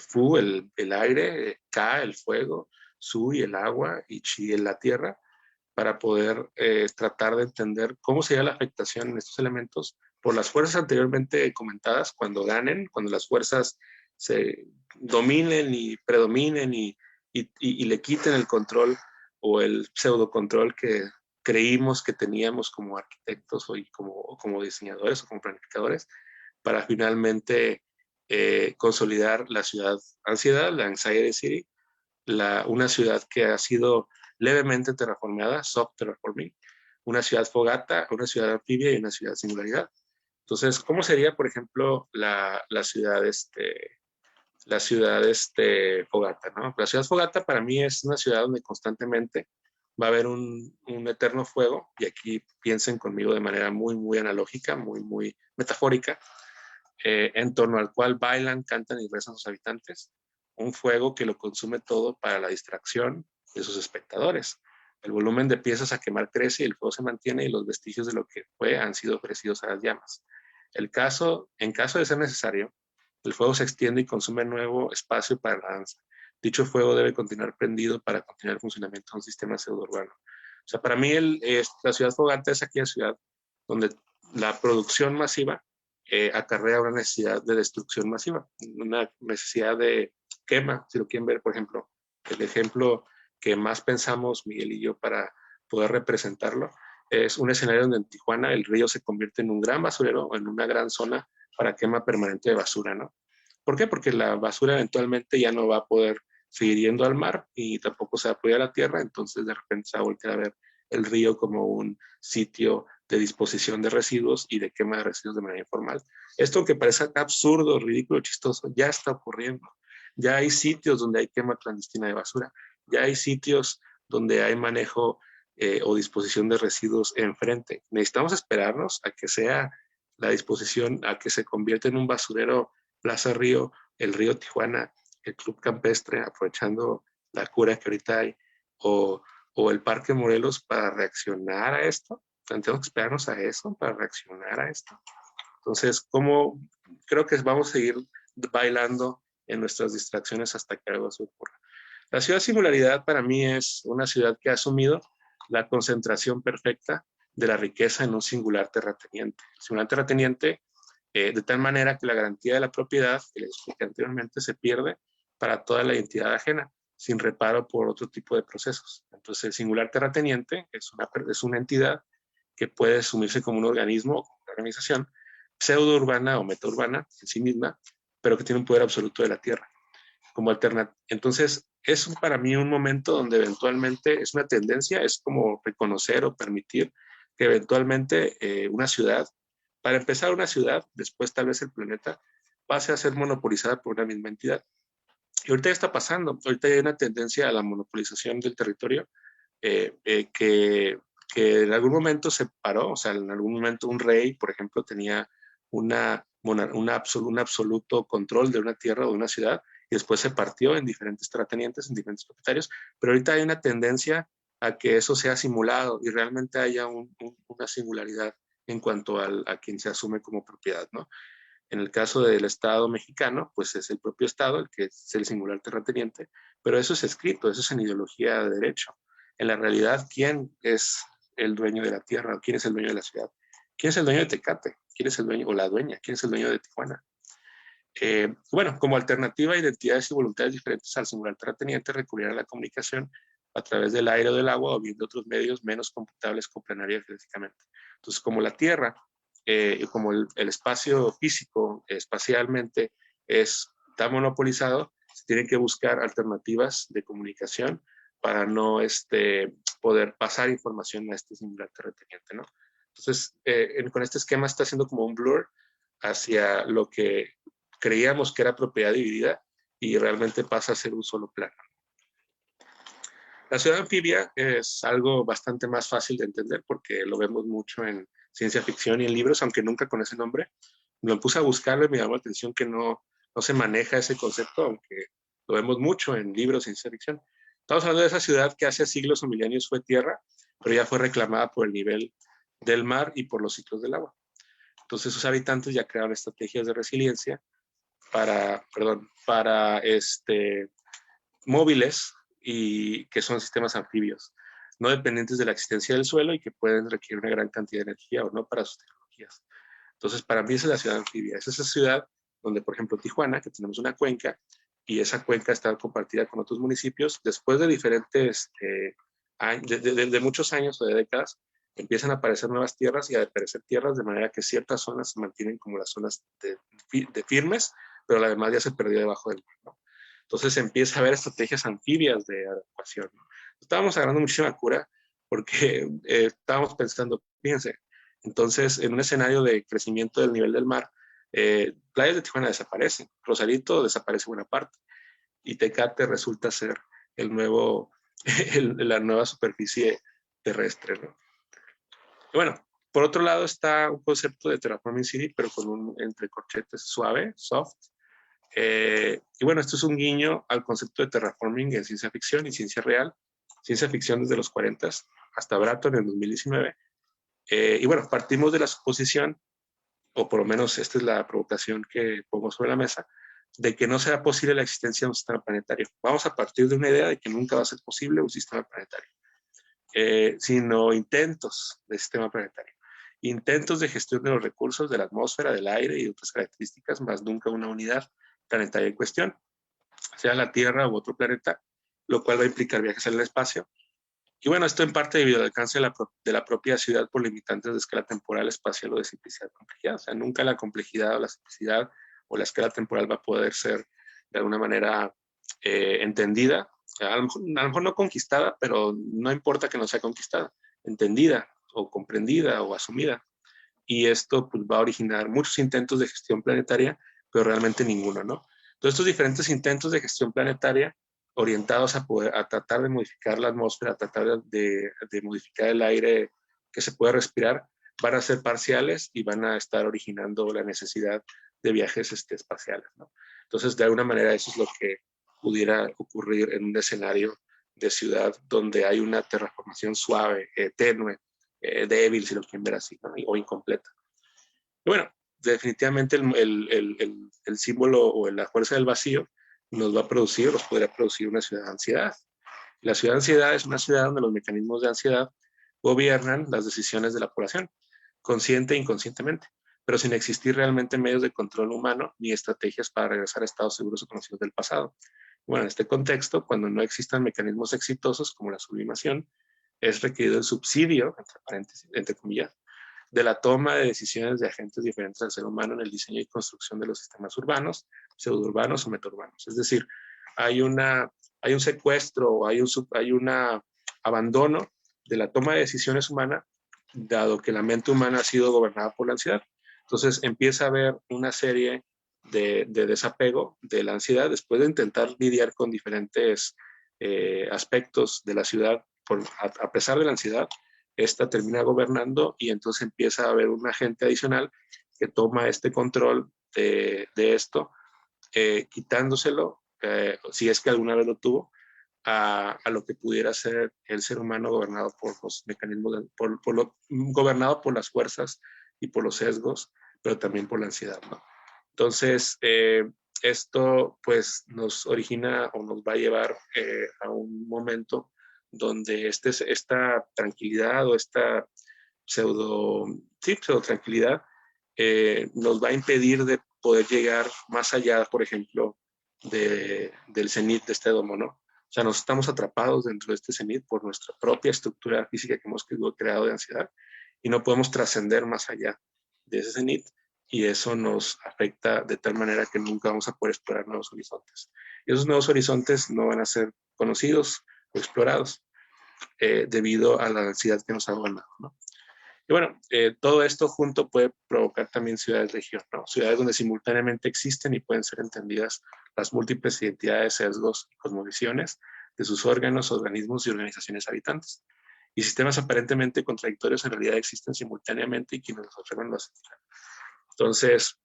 Fu, el aire, Ka, el fuego, Sui, el agua, y Chi, la tierra, para poder tratar de entender cómo sería la afectación en estos elementos por las fuerzas anteriormente comentadas, cuando ganen, cuando las fuerzas se dominen y predominen y le quiten el control o el pseudo control que creímos que teníamos como arquitectos y como diseñadores o como planificadores, para finalmente consolidar la ciudad ansiedad, la Anxiety City, una ciudad que ha sido levemente terraformada, soft terraforming, una ciudad fogata, una ciudad anfibia y una ciudad singularidad. Entonces, ¿cómo sería, por ejemplo, la ciudad fogata, ¿no? La ciudad fogata para mí es una ciudad donde constantemente va a haber un eterno fuego, y aquí piensen conmigo de manera muy, muy analógica, muy, muy metafórica, en torno al cual bailan, cantan y rezan sus habitantes. Un fuego que lo consume todo para la distracción de sus espectadores. El volumen de piezas a quemar crece y el fuego se mantiene, y los vestigios de lo que fue han sido ofrecidos a las llamas. En caso de ser necesario, el fuego se extiende y consume nuevo espacio para la danza. Dicho fuego debe continuar prendido para continuar el funcionamiento de un sistema pseudo-urbano. O sea, para mí la ciudad fogata es aquella ciudad donde la producción masiva acarrea una necesidad de destrucción masiva, una necesidad de quema, si lo quieren ver, por ejemplo. El ejemplo que más pensamos Miguel y yo para poder representarlo es un escenario donde en Tijuana el río se convierte en un gran basurero, en una gran zona para quema permanente de basura, ¿no? ¿Por qué? Porque la basura eventualmente ya no va a poder seguir yendo al mar y tampoco se va a poder a la tierra, entonces de repente se va a volver a ver el río como un sitio de disposición de residuos y de quema de residuos de manera informal. Esto, que parece absurdo, ridículo, chistoso, ya está ocurriendo. Ya hay sitios donde hay quema clandestina de basura, ya hay sitios donde hay manejo o disposición de residuos enfrente. Necesitamos esperarnos a que sea la disposición, a que se convierta en un basurero Plaza Río, el río Tijuana, el Club Campestre, aprovechando la cura que ahorita hay, o el Parque Morelos, para reaccionar a esto. Tenemos que esperarnos a eso para reaccionar a esto. Entonces, ¿cómo? Creo que vamos a seguir bailando en nuestras distracciones hasta que algo se ocurra. La ciudad singularidad para mí es una ciudad que ha asumido la concentración perfecta de la riqueza en un singular terrateniente. El singular terrateniente, de tal manera que la garantía de la propiedad, que les expliqué anteriormente, se pierde para toda la identidad ajena, sin reparo por otro tipo de procesos. Entonces, el singular terrateniente es una entidad que puede asumirse como un organismo o como una organización pseudo-urbana o metaurbana en sí misma, pero que tiene un poder absoluto de la tierra. Como Entonces, es para mí un momento donde eventualmente es una tendencia, es como reconocer o permitir que eventualmente una ciudad, para empezar una ciudad, después tal vez el planeta, pase a ser monopolizada por una misma entidad. Y ahorita ya está pasando, ahorita hay una tendencia a la monopolización del territorio que en algún momento se paró, o sea, en algún momento un rey, por ejemplo, tenía un absoluto control de una tierra o de una ciudad, y después se partió en diferentes terratenientes, en diferentes propietarios, pero ahorita hay una tendencia a que eso sea simulado y realmente haya una singularidad en cuanto a quien se asume como propiedad, ¿no? En el caso del Estado mexicano, pues es el propio Estado el que es el singular terrateniente, pero eso es escrito, eso es en ideología de derecho. En la realidad, ¿quién es el dueño de la tierra? ¿Quién es el dueño de la ciudad? ¿Quién es el dueño de Tecate? ¿Quién es el dueño o la dueña? ¿Quién es el dueño de Tijuana? Bueno, como alternativa a identidades y voluntades diferentes al singular terrateniente, recurrir a la comunicación a través del aire o del agua, o bien de otros medios menos computables con planaria geográficamente. Entonces, como la Tierra, como el espacio físico, espacialmente, está monopolizado, se tienen que buscar alternativas de comunicación para no poder pasar información a este singular terrateniente, ¿no? Entonces, con este esquema está haciendo como un blur hacia lo que creíamos que era propiedad dividida y realmente pasa a ser un solo plano. La ciudad anfibia es algo bastante más fácil de entender porque lo vemos mucho en ciencia ficción y en libros, aunque nunca con ese nombre. Me puse a buscarlo y me llamó la atención que no se maneja ese concepto, aunque lo vemos mucho en libros de ciencia ficción. Estamos hablando de esa ciudad que hace siglos o milenios fue tierra, pero ya fue reclamada por el nivel del mar y por los ciclos del agua. Entonces sus habitantes ya crearon estrategias de resiliencia para móviles, y que son sistemas anfibios, no dependientes de la existencia del suelo y que pueden requerir una gran cantidad de energía o no para sus tecnologías. Entonces, para mí esa es la ciudad anfibia. Es esa ciudad donde, por ejemplo, Tijuana, que tenemos una cuenca, y esa cuenca está compartida con otros municipios, después de diferentes, de muchos años o de décadas, empiezan a aparecer nuevas tierras y a aparecer tierras de manera que ciertas zonas se mantienen como las zonas de firmes, pero además ya se perdió debajo del mar, ¿no? Entonces empieza a haber estrategias anfibias de adaptación, ¿no? Estábamos agarrando muchísima cura porque estábamos pensando, fíjense, entonces en un escenario de crecimiento del nivel del mar, playas de Tijuana desaparecen, Rosarito desaparece buena parte, y Tecate resulta ser el nuevo, la nueva superficie terrestre, ¿no? Y bueno, por otro lado está un concepto de Terraforming City, pero con un entrecorchetes suave, soft. Y bueno, esto es un guiño al concepto de terraforming en ciencia ficción y ciencia real. Ciencia ficción desde los 40 hasta Bratton en 2019. Y bueno, partimos de la suposición, o por lo menos esta es la provocación que pongo sobre la mesa, de que no será posible la existencia de un sistema planetario. Vamos a partir de una idea de que nunca va a ser posible un sistema planetario, sino intentos de sistema planetario. Intentos de gestión de los recursos de la atmósfera, del aire y de otras características, más nunca una unidad planetaria en cuestión, sea la Tierra u otro planeta, lo cual va a implicar viajes en el espacio. Y bueno, esto en parte debido al alcance de la propia ciudad por limitantes de escala temporal, espacial o de simplicidad o complejidad. O sea, nunca la complejidad o la simplicidad o la escala temporal va a poder ser de alguna manera entendida. A lo mejor no conquistada, pero no importa que no sea conquistada, entendida o comprendida o asumida. Y esto pues, va a originar muchos intentos de gestión planetaria, pero realmente ninguno, ¿no? Entonces, estos diferentes intentos de gestión planetaria orientados a tratar de modificar la atmósfera, a tratar de modificar el aire que se puede respirar, van a ser parciales y van a estar originando la necesidad de viajes espaciales, ¿no? Entonces, de alguna manera, eso es lo que pudiera ocurrir en un escenario de ciudad donde hay una terraformación suave, tenue, débil, si lo quieren ver así, ¿no? O incompleta. Y bueno, definitivamente el símbolo o la fuerza del vacío nos va a producir, nos podría producir una ciudad de ansiedad. La ciudad de ansiedad es una ciudad donde los mecanismos de ansiedad gobiernan las decisiones de la población, consciente e inconscientemente, pero sin existir realmente medios de control humano ni estrategias para regresar a estados seguros o conocidos del pasado. Bueno, en este contexto, cuando no existan mecanismos exitosos como la sublimación, es requerido el subsidio, entre paréntesis, entre comillas, de la toma de decisiones de agentes diferentes al ser humano en el diseño y construcción de los sistemas urbanos, pseudourbanos o metaurbanos. Es decir, hay un secuestro o hay un abandono de la toma de decisiones humana, dado que la mente humana ha sido gobernada por la ansiedad. Entonces empieza a haber una serie de desapego de la ansiedad después de intentar lidiar con diferentes aspectos de la ciudad a pesar de la ansiedad. Esta termina gobernando y entonces empieza a haber un agente adicional que toma este control de esto, quitándoselo, si es que alguna vez lo tuvo, a lo que pudiera ser el ser humano gobernado por los mecanismos, gobernado por las fuerzas y por los sesgos, pero también por la ansiedad, ¿no? Entonces, esto pues nos origina o nos va a llevar a un momento donde esta tranquilidad o esta pseudo tranquilidad nos va a impedir de poder llegar más allá, por ejemplo, del cenit de este domo, ¿no? O sea, nos estamos atrapados dentro de este cenit por nuestra propia estructura física que hemos creado de ansiedad y no podemos trascender más allá de ese cenit y eso nos afecta de tal manera que nunca vamos a poder explorar nuevos horizontes. Y esos nuevos horizontes no van a ser conocidos o explorados debido a la ansiedad que nos ha gobernado, ¿no? Y bueno, todo esto junto puede provocar también ciudades-región, ¿no? Ciudades donde simultáneamente existen y pueden ser entendidas las múltiples identidades, sesgos y cosmovisiones de sus órganos, organismos y organizaciones habitantes. Y sistemas aparentemente contradictorios en realidad existen simultáneamente y quienes los observan lo hacen. Entonces,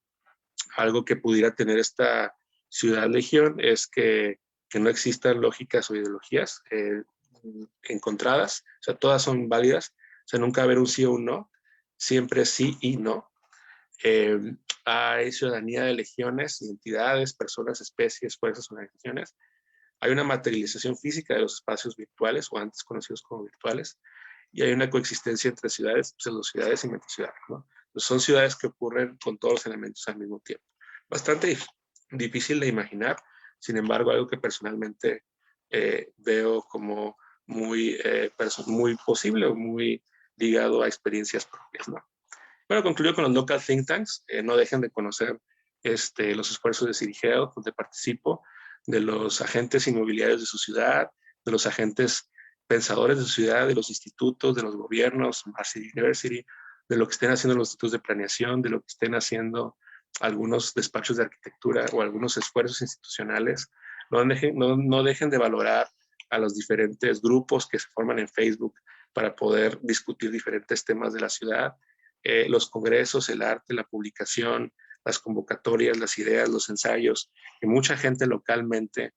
algo que pudiera tener esta ciudad-legión es que no existan lógicas o ideologías encontradas, o sea, todas son válidas, o sea, nunca va a haber un sí o un no, siempre sí y no. Hay ciudadanía de legiones, identidades, personas, especies, fuerzas, organizaciones. Hay una materialización física de los espacios virtuales o antes conocidos como virtuales y hay una coexistencia entre ciudades, pseudociudades y metaciudades, ¿no? Entonces, son ciudades que ocurren con todos los elementos al mismo tiempo. Bastante difícil de imaginar, sin embargo, algo que personalmente veo como muy posible o muy ligado a experiencias propias, ¿no? Bueno, concluyo con los local think tanks. No dejen de conocer los esfuerzos de City Health, donde participo, de los agentes inmobiliarios de su ciudad, de los agentes pensadores de su ciudad, de los institutos, de los gobiernos, Varsity University, de lo que estén haciendo los institutos de planeación, de lo que estén haciendo algunos despachos de arquitectura o algunos esfuerzos institucionales. No dejen de valorar a los diferentes grupos que se forman en Facebook para poder discutir diferentes temas de la ciudad, los congresos, el arte, la publicación, las convocatorias, las ideas, los ensayos, que mucha gente localmente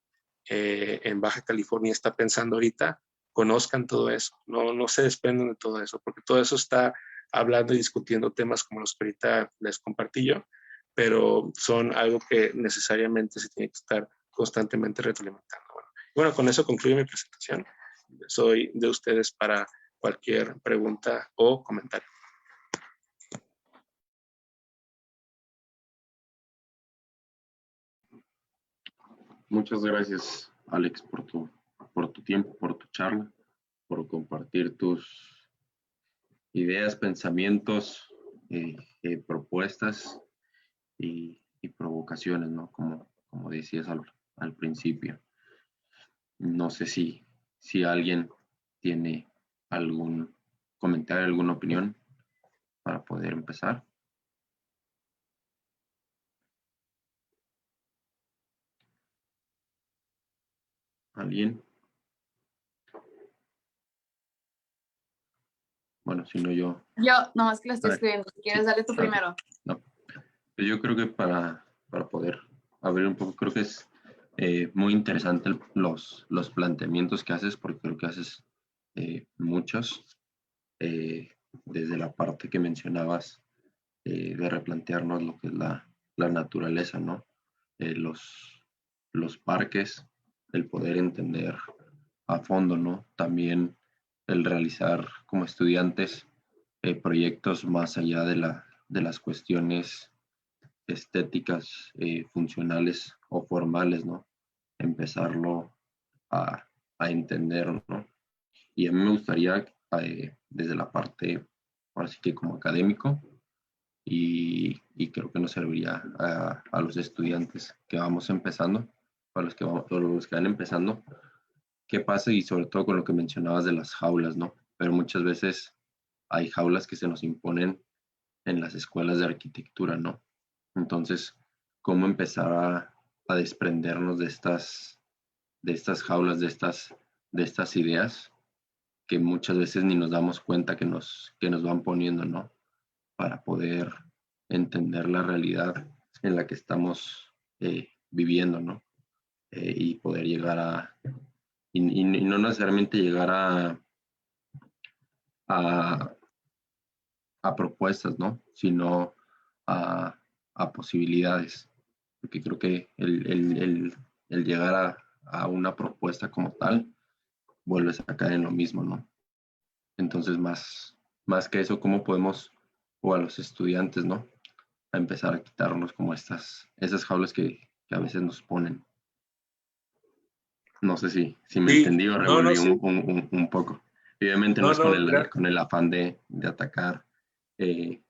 en Baja California está pensando ahorita, conozcan todo eso, no se desprendan de todo eso, porque todo eso está hablando y discutiendo temas como los que ahorita les compartí yo, pero son algo que necesariamente se tiene que estar constantemente retroalimentando. Bueno, con eso concluyo mi presentación. Soy de ustedes para cualquier pregunta o comentario. Muchas gracias, Alex, por tu tiempo, por tu charla, por compartir tus ideas, pensamientos, propuestas y provocaciones, ¿no? Como decías al principio. No sé si alguien tiene algún comentario, alguna opinión para poder empezar. ¿Alguien? Bueno, si no yo. Yo, nomás que la estoy escribiendo. Si quieres, sí, dale tú claro. primero. No. Yo creo que para poder abrir un poco, creo que es muy interesante los planteamientos que haces, porque creo que haces muchos, desde la parte que mencionabas de replantearnos lo que es la naturaleza, ¿no? Los parques, el poder entender a fondo, ¿no? También el realizar como estudiantes proyectos más allá de las cuestiones estéticas, funcionales o formales, ¿no? Empezarlo a entender, ¿no? Y a mí me gustaría, desde la parte, ahora sí que como académico, y creo que nos serviría a los estudiantes que vamos empezando, a los que van empezando, qué pasa y sobre todo con lo que mencionabas de las jaulas, ¿no? Pero muchas veces hay jaulas que se nos imponen en las escuelas de arquitectura, ¿no? Entonces, ¿cómo empezar a desprendernos de estas jaulas, de estas ideas que muchas veces ni nos damos cuenta que nos van poniendo, ¿no? Para poder entender la realidad en la que estamos viviendo, ¿no? Y poder llegar y no necesariamente llegar a propuestas, ¿no? Sino a posibilidades. Porque creo que el llegar a una propuesta como tal, vuelves a caer en lo mismo, ¿no? Entonces, más que eso, ¿cómo podemos, o a los estudiantes, ¿no? A empezar a quitarnos como esas jaulas que a veces nos ponen. No sé si me entendí o revolví un poco. Obviamente no es con el afán de atacar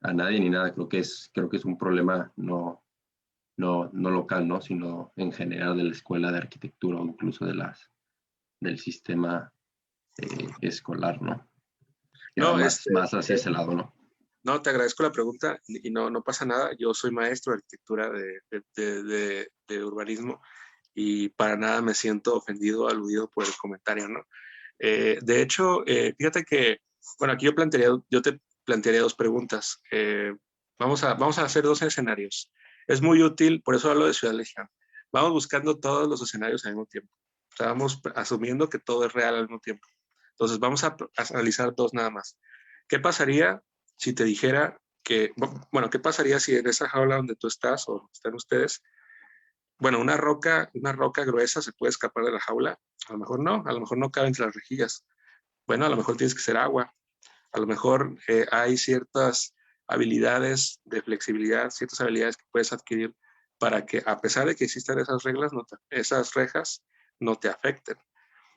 a nadie ni nada. Creo que es un problema no local, ¿no? Sino en general de la escuela de arquitectura o incluso del sistema escolar, ¿no? Que va más hacia ese lado, ¿no? No, te agradezco la pregunta y no pasa nada. Yo soy maestro de arquitectura de urbanismo y para nada me siento ofendido o aludido por el comentario, ¿no? De hecho, fíjate que, bueno, aquí yo te plantearía dos preguntas. Vamos a hacer dos escenarios. Es muy útil, por eso hablo de Ciudad Legión. Vamos buscando todos los escenarios al mismo tiempo. O sea, vamos asumiendo que todo es real al mismo tiempo. Entonces, vamos a analizar dos nada más. ¿Qué pasaría si te dijera que, bueno, qué pasaría si en esa jaula donde tú estás o están ustedes, bueno, una roca gruesa se puede escapar de la jaula? A lo mejor no cabe entre las rejillas. Bueno, a lo mejor tienes que ser agua. A lo mejor hay ciertas habilidades de flexibilidad, ciertas habilidades que puedes adquirir para que, a pesar de que existan esas reglas, esas rejas no te afecten.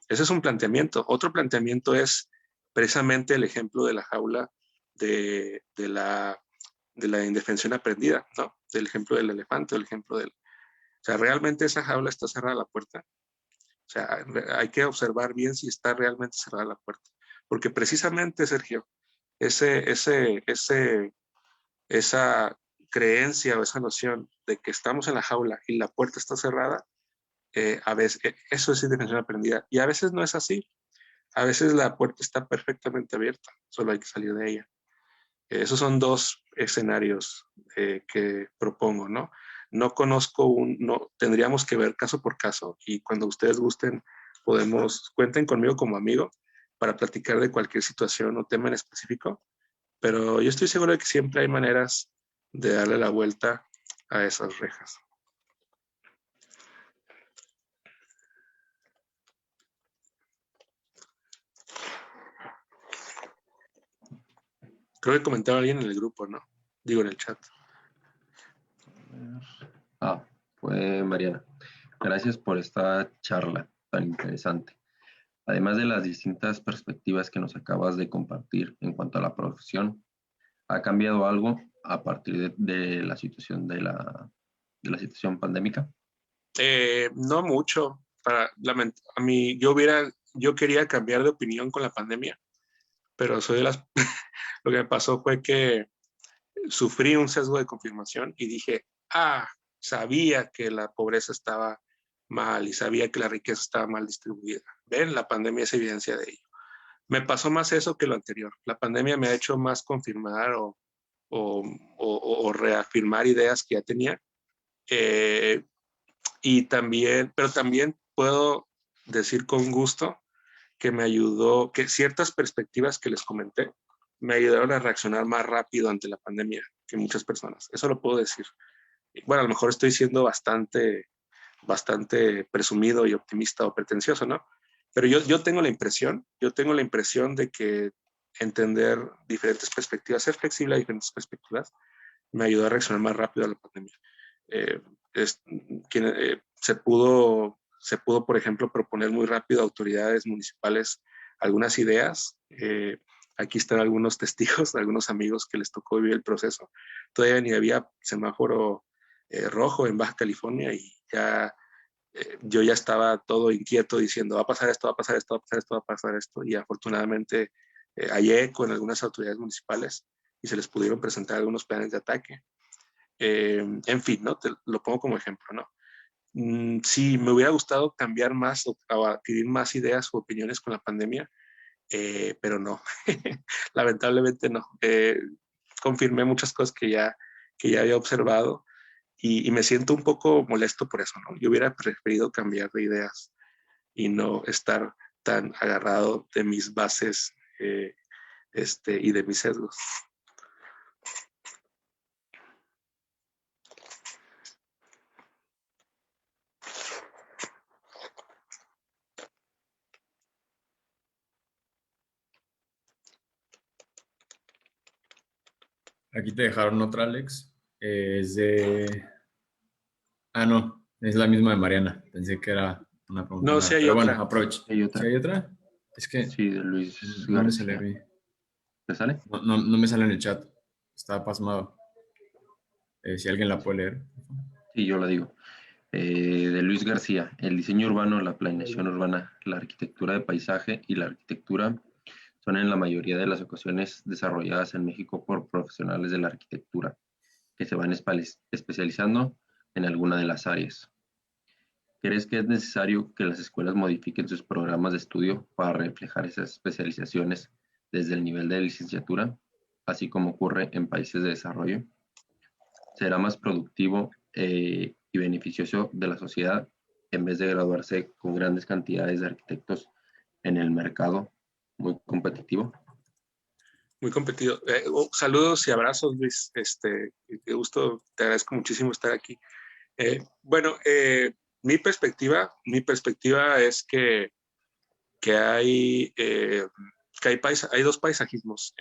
Ese es un planteamiento. Otro planteamiento es precisamente el ejemplo de la jaula de la indefensión aprendida, ¿no? Del ejemplo del elefante, del ejemplo del... O sea, realmente esa jaula está cerrada la puerta. O sea, hay que observar bien si está realmente cerrada la puerta. Porque precisamente, Sergio, esa creencia o esa noción de que estamos en la jaula y la puerta está cerrada, a veces eso es indefensión aprendida. Y a veces no es así. A veces la puerta está perfectamente abierta, solo hay que salir de ella. Esos son dos escenarios que propongo, ¿no? No conozco no, tendríamos que ver caso por caso y cuando ustedes gusten, cuenten conmigo como amigo para platicar de cualquier situación o tema en específico, pero yo estoy seguro de que siempre hay maneras de darle la vuelta a esas rejas. Creo que comentaba alguien en el grupo, ¿no? Digo, en el chat. Fue Mariana. Gracias por esta charla tan interesante. Además de las distintas perspectivas que nos acabas de compartir en cuanto a la profesión, ¿ha cambiado algo a partir de la situación de la situación pandémica? No mucho. Yo quería cambiar de opinión con la pandemia, pero lo que me pasó fue que sufrí un sesgo de confirmación y dije, sabía que la pobreza estaba mal y sabía que la riqueza estaba mal distribuida. Ven, la pandemia es evidencia de ello. Me pasó más eso que lo anterior. La pandemia me ha hecho más confirmar o reafirmar ideas que ya tenía. Pero también puedo decir con gusto que me ayudó, que ciertas perspectivas que les comenté me ayudaron a reaccionar más rápido ante la pandemia que muchas personas. Eso lo puedo decir. Bueno, a lo mejor estoy siendo bastante presumido y optimista o pretencioso, ¿no? Pero yo tengo la impresión de que entender diferentes perspectivas, ser flexible a diferentes perspectivas, me ayudó a reaccionar más rápido a la pandemia. Se pudo, por ejemplo, proponer muy rápido a autoridades municipales algunas ideas. Aquí están algunos testigos, algunos amigos que les tocó vivir el proceso. Todavía ni había semáforo rojo en Baja California y yo ya estaba todo inquieto diciendo, va a pasar esto, va a pasar esto, va a pasar esto, va a pasar esto. Y afortunadamente hallé con algunas autoridades municipales y se les pudieron presentar algunos planes de ataque. En fin, ¿no? Te lo pongo como ejemplo, ¿no? Sí, me hubiera gustado cambiar más o adquirir más ideas o opiniones con la pandemia, pero no, lamentablemente no. Confirmé muchas cosas que ya había observado y me siento un poco molesto por eso, ¿no? Yo hubiera preferido cambiar de ideas y no estar tan agarrado de mis bases y de mis sesgos. Aquí te dejaron otra, Alex. Es de... no, es la misma de Mariana. Pensé que era una pregunta. No, sí hay pero otra. Bueno, aprovecha. ¿Hay otra? ¿Sí hay otra? Es que... Sí, de Luis no me García. sale a mí. ¿Te sale? No me sale en el chat. Estaba pasmado. Si alguien la puede leer. Sí, yo la digo. De Luis García, el diseño urbano, la planeación urbana, la arquitectura de paisaje y la arquitectura son en la mayoría de las ocasiones desarrolladas en México por profesionales de la arquitectura que se van especializando en alguna de las áreas. ¿Crees que es necesario que las escuelas modifiquen sus programas de estudio para reflejar esas especializaciones desde el nivel de licenciatura, así como ocurre en países de desarrollo? ¿Será más productivo y beneficioso de la sociedad en vez de graduarse con grandes cantidades de arquitectos en el mercado muy competitivo? Muy competido. Saludos y abrazos, Luis. Qué gusto, te agradezco muchísimo estar aquí. Mi perspectiva es que hay dos paisajismos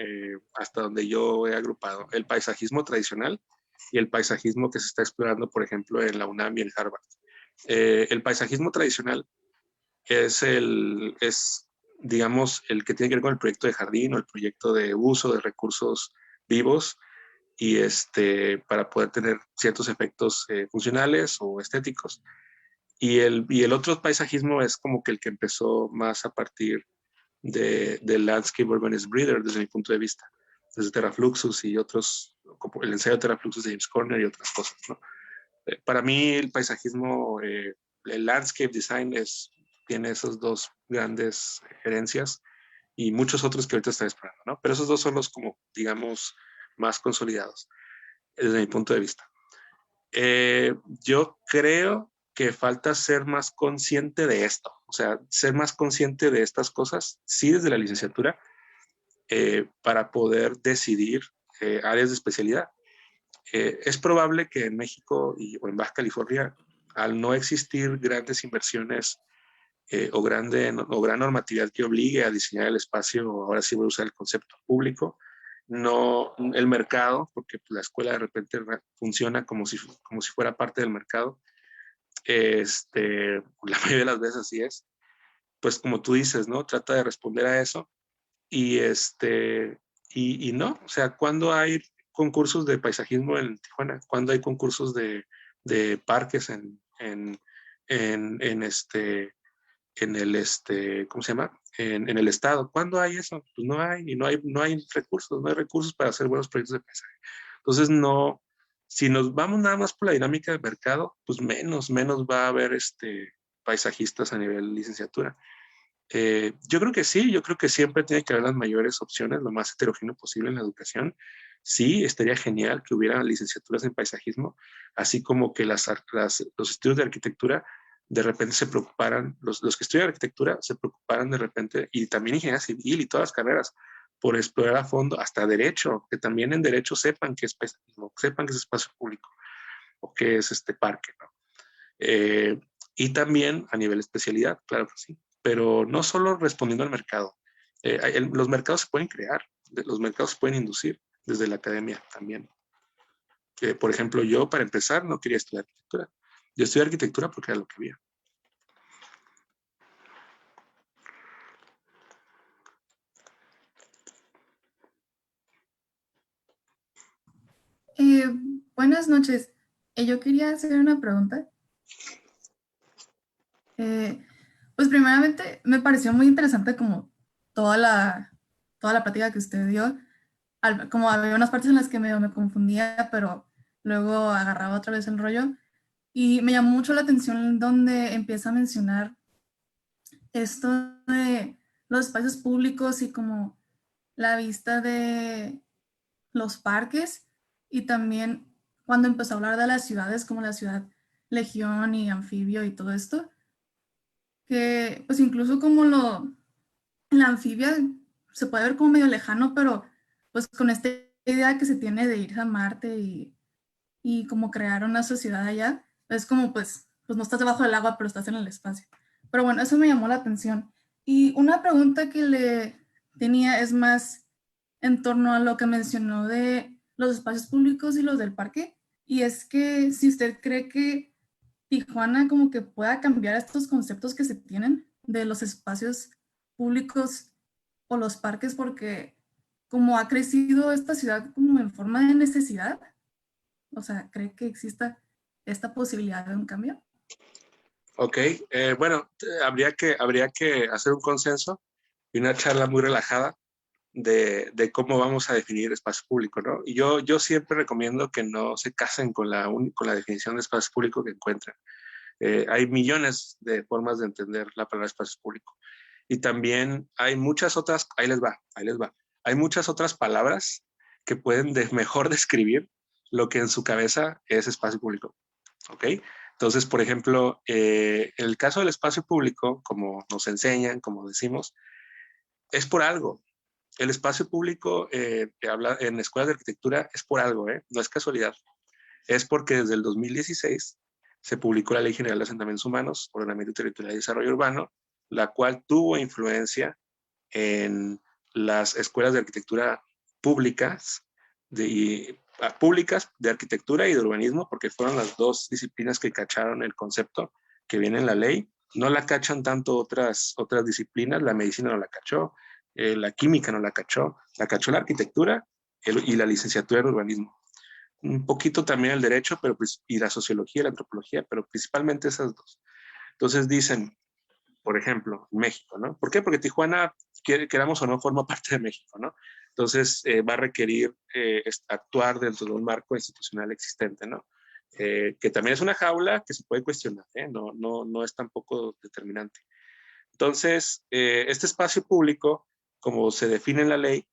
hasta donde yo he agrupado. El paisajismo tradicional y el paisajismo que se está explorando, por ejemplo, en la UNAM y en Harvard. El paisajismo tradicional es, digamos, el que tiene que ver con el proyecto de jardín o el proyecto de uso de recursos vivos y para poder tener ciertos efectos funcionales o estéticos. Y el otro paisajismo es como que el que empezó más a partir del Landscape Urbanist Breeder, desde mi punto de vista, desde Terrafluxus y otros, como el ensayo de Terrafluxus de James Corner y otras cosas, ¿no? Para mí el paisajismo, el landscape design tiene esas dos grandes herencias y muchos otros que ahorita están explorando, ¿no? Pero esos dos son los como, digamos, más consolidados desde mi punto de vista. Yo creo que falta ser más consciente de esto, o sea, ser más consciente de estas cosas, sí desde la licenciatura, para poder decidir áreas de especialidad. Es probable que en México o en Baja California, al no existir grandes inversiones o gran normatividad que obligue a diseñar el espacio, ahora sí voy a usar el concepto público, no el mercado, porque la escuela de repente funciona como si fuera parte del mercado, la mayoría de las veces así es, pues como tú dices, ¿no? Trata de responder a eso y no, o sea, cuando hay concursos de paisajismo en Tijuana, cuando hay concursos de parques en el ¿cómo se llama? En el estado. ¿Cuándo hay eso? Pues no hay, y no hay recursos para hacer buenos proyectos de paisaje. Entonces, no, si nos vamos nada más por la dinámica del mercado, pues menos va a haber paisajistas a nivel licenciatura. Yo creo que sí, yo creo que siempre tiene que haber las mayores opciones, lo más heterogéneo posible en la educación. Sí, estaría genial que hubiera licenciaturas en paisajismo, así como que los estudios de arquitectura de repente se preocuparan, los que estudian arquitectura se preocuparan de repente, y también ingeniería civil y todas las carreras, por explorar a fondo, hasta derecho, que también en derecho sepan que es paisajismo, sepan que es espacio público o que es este parque, ¿no? Y también a nivel especialidad, claro que sí, pero no solo respondiendo al mercado. Los mercados se pueden crear, los mercados se pueden inducir desde la academia también. Por ejemplo, yo para empezar no quería estudiar arquitectura. Yo estudié arquitectura porque era lo que había. Eh, Buenas noches. Yo quería hacer una pregunta. Pues primeramente me pareció muy interesante como toda la plática que usted dio. Como había unas partes en las que me confundía, pero luego agarraba otra vez el rollo. Y me llamó mucho la atención donde empieza a mencionar esto de los espacios públicos y como la vista de los parques, y también cuando empezó a hablar de las ciudades como la ciudad Legión y Anfibio y todo esto, que pues incluso como la anfibia se puede ver como medio lejano, pero pues con esta idea que se tiene de ir a Marte y como crear una sociedad allá, es como pues no estás debajo del agua, pero estás en el espacio. Pero bueno, eso me llamó la atención. Y una pregunta que le tenía es más en torno a lo que mencionó de los espacios públicos y los del parque, y es que si usted cree que Tijuana como que pueda cambiar estos conceptos que se tienen de los espacios públicos o los parques, porque como ha crecido esta ciudad como en forma de necesidad, o sea, ¿cree que exista esta posibilidad de un cambio? Ok, bueno, habría que hacer un consenso y una charla muy relajada de cómo vamos a definir espacio público, ¿no? Y yo siempre recomiendo que no se casen con la definición de espacio público que encuentren. Hay millones de formas de entender la palabra espacio público. Y también hay muchas otras, ahí les va. Hay muchas otras palabras que pueden mejor describir lo que en su cabeza es espacio público, ¿ok? Entonces, por ejemplo, en el caso del espacio público, como nos enseñan, como decimos, es por algo. El espacio público en escuelas de arquitectura es por algo, no es casualidad. Es porque desde el 2016 se publicó la Ley General de Asentamientos Humanos, Ordenamiento Territorial y Desarrollo Urbano, la cual tuvo influencia en las escuelas de arquitectura públicas de arquitectura y de urbanismo, porque fueron las dos disciplinas que cacharon el concepto que viene en la ley. No la cachan tanto otras disciplinas, la medicina no la cachó, la química no la cachó la arquitectura y la licenciatura en urbanismo. Un poquito también el derecho, pero y la sociología y la antropología, pero principalmente esas dos. Entonces dicen, por ejemplo, México, ¿no? ¿Por qué? Porque Tijuana, queramos o no, forma parte de México, ¿no? Entonces va a requerir actuar dentro de un marco institucional existente, ¿no? Que también es una jaula que se puede cuestionar, ¿eh? No es tampoco determinante. Entonces, este espacio público, como se define en la ley,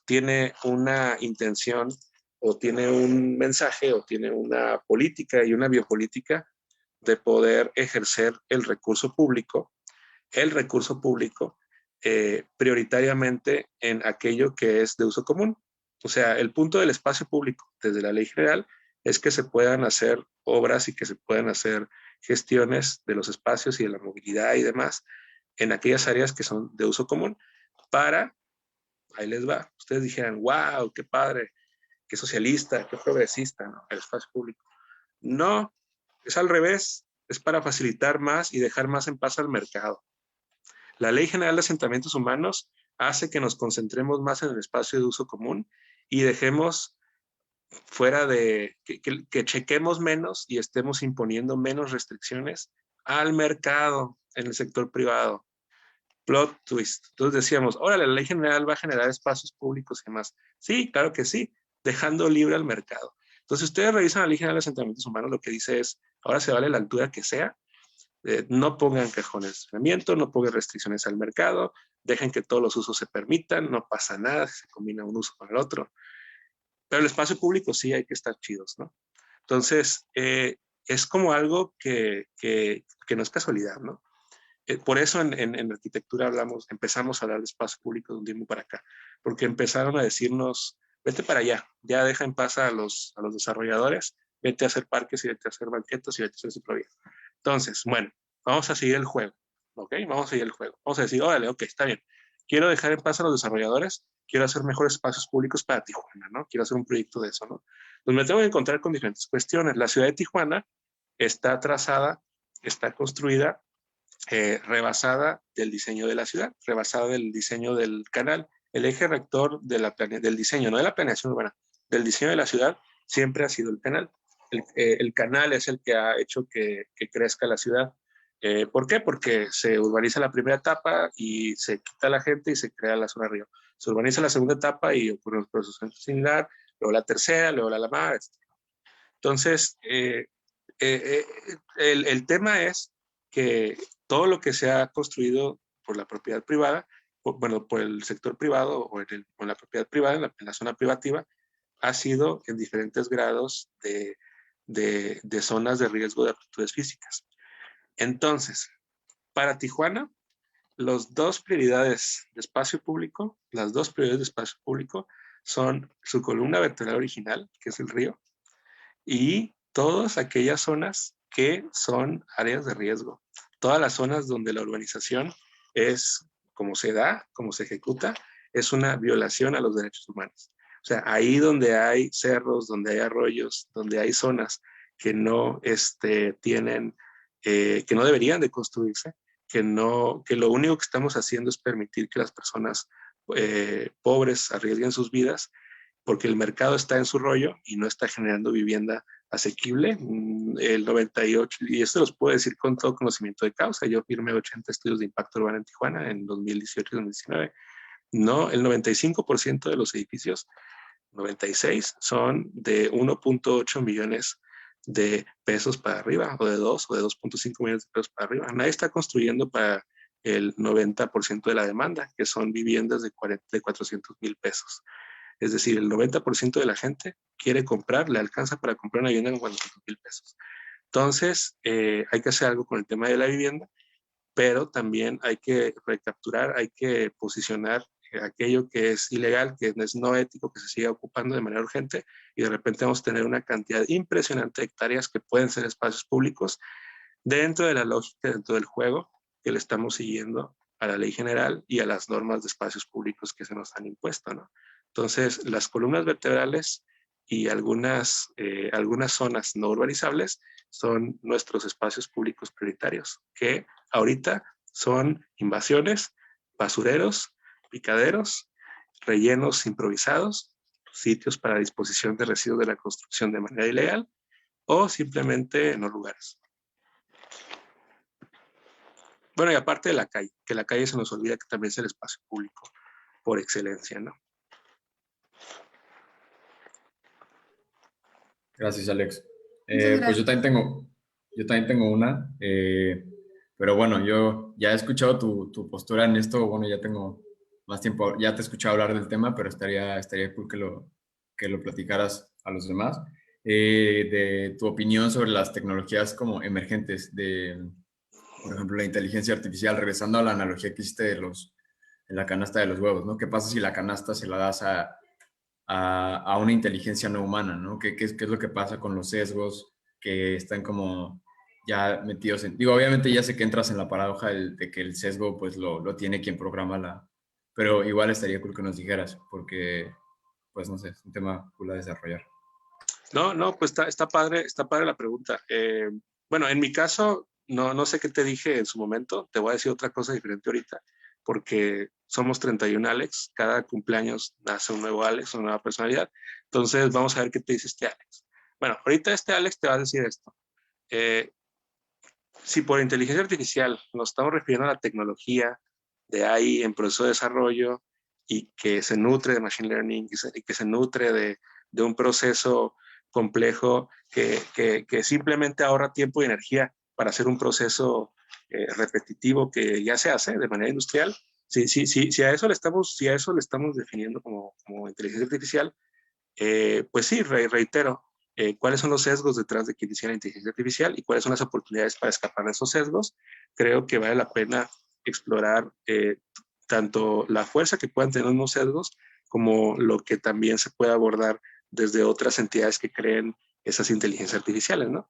tiene una intención o tiene un mensaje o tiene una política y una biopolítica de poder ejercer el recurso público prioritariamente en aquello que es de uso común. O sea, el punto del espacio público desde la ley general es que se puedan hacer obras y que se puedan hacer gestiones de los espacios y de la movilidad y demás en aquellas áreas que son de uso común para, ahí les va, ustedes dijeran, wow, qué padre, qué socialista, qué progresista, ¿no? El espacio público. No, es al revés, es para facilitar más y dejar más en paz al mercado. La Ley General de Asentamientos Humanos hace que nos concentremos más en el espacio de uso común y dejemos fuera de, que chequemos menos y estemos imponiendo menos restricciones al mercado en el sector privado. Plot twist. Entonces decíamos, órale, la Ley General va a generar espacios públicos y demás. Sí, claro que sí, dejando libre al mercado. Entonces, ustedes revisan la Ley General de Asentamientos Humanos, lo que dice es, ahora se vale la altura que sea, no pongan cajones de estacionamiento, no pongan restricciones al mercado, dejen que todos los usos se permitan, no pasa nada si se combina un uso con el otro. Pero el espacio público sí hay que estar chidos, ¿no? Entonces, es como algo que no es casualidad, ¿no? Por eso en arquitectura empezamos a hablar de espacio público de un tiempo para acá, porque empezaron a decirnos, vete para allá, ya deja en paz a los desarrolladores, vete a hacer parques y vete a hacer banquetas y vete a hacer ciclovías. Entonces, bueno, vamos a seguir el juego, ¿ok? Vamos a seguir el juego. Vamos a decir, órale, ok, está bien. Quiero dejar en paz a los desarrolladores, quiero hacer mejores espacios públicos para Tijuana, ¿no? Quiero hacer un proyecto de eso, ¿no? Pues me tengo que encontrar con diferentes cuestiones. La ciudad de Tijuana está trazada, está construida rebasada del diseño de la ciudad, rebasada del diseño del canal. El eje rector del diseño, no de la planeación urbana, del diseño de la ciudad, siempre ha sido el canal. El canal es el que ha hecho que crezca la ciudad. ¿Por qué? Porque se urbaniza la primera etapa y se quita la gente y se crea la zona río. Se urbaniza la segunda etapa y ocurre un proceso similar, luego la tercera, luego la mar, etc. Entonces, el tema es que todo lo que se ha construido por la propiedad privada, por el sector privado o en la propiedad privada, en la zona privativa, ha sido en diferentes grados de zonas de riesgo de aptitudes físicas. Entonces, para Tijuana, las dos prioridades de espacio público son su columna vertebral original, que es el río, y todas aquellas zonas que son áreas de riesgo. Todas las zonas donde la urbanización es, como se da, como se ejecuta, es una violación a los derechos humanos. O sea, ahí donde hay cerros, donde hay arroyos, donde hay zonas que no tienen, que no deberían de construirse, que lo único que estamos haciendo es permitir que las personas pobres arriesguen sus vidas, porque el mercado está en su rollo y no está generando vivienda asequible. El 98, y esto los puedo decir con todo conocimiento de causa, yo firmé 80 estudios de impacto urbano en Tijuana en 2018 y 2019. No, el 95% de los edificios, 96, son de 1.8 millones de pesos para arriba, o de 2 o de 2.5 millones de pesos para arriba. Nadie está construyendo para el 90% de la demanda, que son viviendas de 400,000 pesos. Es decir, el 90% de la gente quiere comprar, le alcanza para comprar una vivienda con 400,000 pesos. Entonces, hay que hacer algo con el tema de la vivienda, pero también hay que recapturar, hay que posicionar aquello que es ilegal, que es no ético, que se siga ocupando de manera urgente, y de repente vamos a tener una cantidad impresionante de hectáreas que pueden ser espacios públicos dentro de la lógica, dentro del juego que le estamos siguiendo a la ley general y a las normas de espacios públicos que se nos han impuesto, ¿no? Entonces, las columnas vertebrales y algunas zonas no urbanizables son nuestros espacios públicos prioritarios, que ahorita son invasiones, basureros, picaderos, rellenos improvisados, sitios para disposición de residuos de la construcción de manera ilegal o simplemente no lugares. Bueno, y aparte de la calle, que la calle se nos olvida que también es el espacio público por excelencia, ¿no? Gracias, Alex. Muchas Pues gracias. yo también tengo una, pero bueno, yo ya he escuchado tu postura en esto, bueno, ya tengo más tiempo, ya te he escuchado hablar del tema, pero estaría cool que lo platicaras a los demás, de tu opinión sobre las tecnologías como emergentes, por ejemplo, la inteligencia artificial, regresando a la analogía que hiciste en la canasta de los huevos, ¿no? ¿Qué pasa si la canasta se la das a una inteligencia no humana, ¿no? ¿Qué es lo que pasa con los sesgos que están como ya metidos en... Digo, obviamente ya sé que entras en la paradoja de que el sesgo pues lo tiene quien programa pero igual estaría cool que nos dijeras, porque pues no sé, es un tema cool a desarrollar. No, pues está padre la pregunta. Bueno, en mi caso, no sé qué te dije en su momento, te voy a decir otra cosa diferente ahorita, porque somos 31 Alex, cada cumpleaños nace un nuevo Alex, una nueva personalidad, entonces vamos a ver qué te dice este Alex. Bueno, ahorita este Alex te va a decir esto. Si por inteligencia artificial nos estamos refiriendo a la tecnología de AI en proceso de desarrollo y que se nutre de machine learning y que se nutre de un proceso complejo que simplemente ahorra tiempo y energía para hacer un proceso repetitivo que ya se hace de manera industrial, si a eso le estamos definiendo como inteligencia artificial, pues sí, reitero, cuáles son los sesgos detrás de que inicia la inteligencia artificial y cuáles son las oportunidades para escapar de esos sesgos. Creo que vale la pena explorar tanto la fuerza que puedan tener unos sesgos como lo que también se puede abordar desde otras entidades que creen esas inteligencias artificiales, ¿no?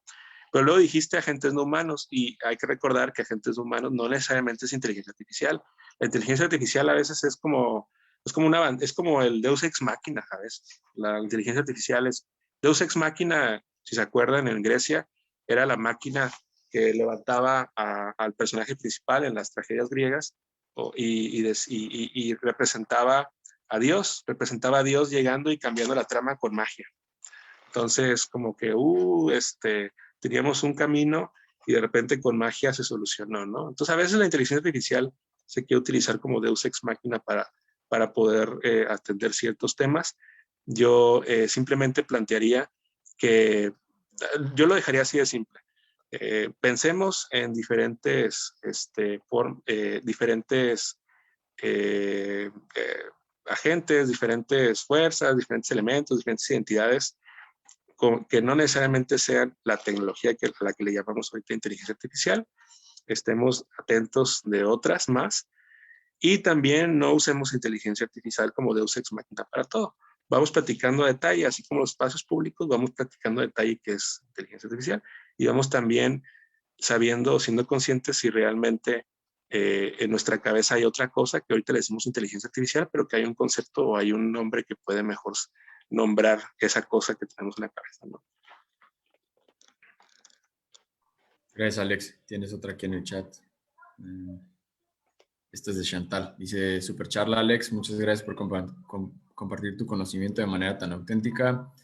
Pero luego dijiste agentes no humanos y hay que recordar que agentes no humanos no necesariamente es inteligencia artificial. La inteligencia artificial a veces es como el Deus Ex Machina, ¿sabes? La inteligencia artificial es Deus Ex Machina, si se acuerdan, en Grecia, era la máquina que levantaba al personaje principal en las tragedias griegas y representaba a Dios llegando y cambiando la trama con magia. Entonces, como que, teníamos un camino y de repente con magia se solucionó, ¿no? Entonces, a veces la inteligencia artificial se quiere utilizar como Deus Ex Machina para poder atender ciertos temas. Yo simplemente plantearía que, yo lo dejaría así de simple. Pensemos en diferentes agentes, diferentes fuerzas, diferentes elementos, diferentes identidades que no necesariamente sean la tecnología a la que le llamamos ahorita inteligencia artificial. Estemos atentos de otras más y también no usemos inteligencia artificial como Deus Ex Machina para todo. Vamos platicando a detalle, así como los espacios públicos, vamos platicando a detalle qué es inteligencia artificial y vamos también siendo conscientes si realmente en nuestra cabeza hay otra cosa que ahorita le decimos inteligencia artificial, pero que hay un concepto o hay un nombre que puede mejor nombrar esa cosa que tenemos en la cabeza, ¿no? Gracias, Alex. Tienes otra aquí en el chat. Esta es de Chantal. Dice, super charla, Alex. Muchas gracias por compartir tu conocimiento de manera tan auténtica.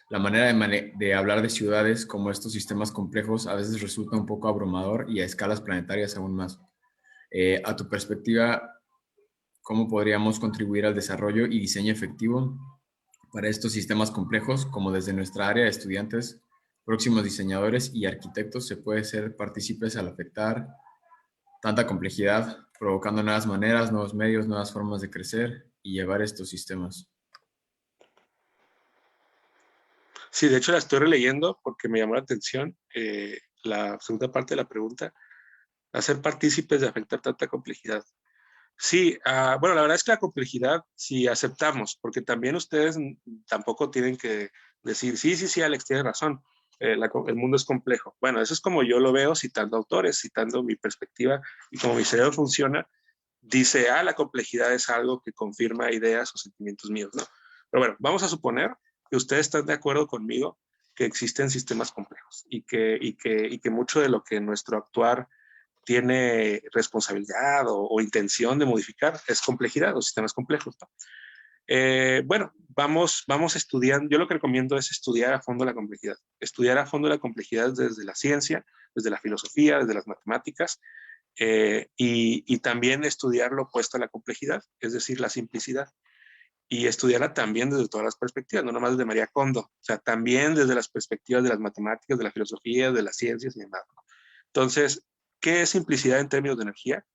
La manera de hablar de ciudades como estos sistemas complejos a veces resulta un poco abrumador y a escalas planetarias aún más. A tu perspectiva, ¿cómo podríamos contribuir al desarrollo y diseño efectivo para estos sistemas complejos, como desde nuestra área de estudiantes, próximos diseñadores y arquitectos se puede ser partícipes al afectar tanta complejidad, provocando nuevas maneras, nuevos medios, nuevas formas de crecer y llevar estos sistemas? Sí, de hecho la estoy releyendo porque me llamó la atención la segunda parte de la pregunta, hacer partícipes de afectar tanta complejidad. Sí, bueno, la verdad es que la complejidad, si aceptamos, porque también ustedes tampoco tienen que decir, sí, Alex, tienes razón, el mundo es complejo. Bueno, eso es como yo lo veo citando autores, citando mi perspectiva y como mi cerebro funciona, dice, la complejidad es algo que confirma ideas o sentimientos míos, ¿no? Pero bueno, vamos a suponer que ustedes están de acuerdo conmigo que existen sistemas complejos y que mucho de lo que nuestro actuar tiene responsabilidad o intención de modificar es complejidad o sistemas complejos, ¿no? Bueno, vamos estudiando. Yo lo que recomiendo es estudiar a fondo la complejidad. Estudiar a fondo la complejidad desde la ciencia, desde la filosofía, desde las matemáticas. y también estudiar lo opuesto a la complejidad, es decir, la simplicidad. Y estudiarla también desde todas las perspectivas, no nomás desde María Kondo, o sea, también desde las perspectivas de las matemáticas, de la filosofía, de las ciencias y demás. Entonces, ¿qué es simplicidad en términos de energía?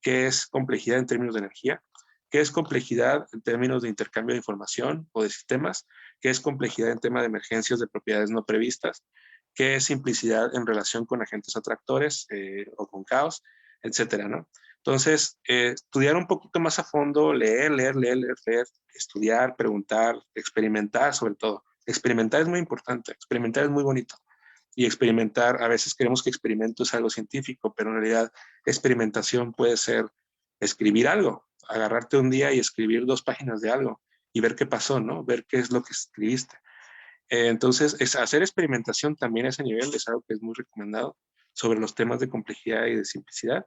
¿Qué es complejidad en términos de energía? ¿Qué es complejidad en términos de intercambio de información o de sistemas? ¿Qué es complejidad en tema de emergencias de propiedades no previstas? ¿Qué es simplicidad en relación con agentes atractores o con caos? Etcétera, ¿no? Entonces, estudiar un poquito más a fondo, leer, estudiar, preguntar, experimentar sobre todo. Experimentar es muy importante, experimentar es muy bonito. Y experimentar, a veces creemos que experimento es algo científico, pero en realidad experimentación puede ser escribir algo, agarrarte un día y escribir 2 páginas de algo y ver qué pasó, ¿no? Ver qué es lo que escribiste. Entonces, hacer experimentación también a ese nivel es algo que es muy recomendado sobre los temas de complejidad y de simplicidad.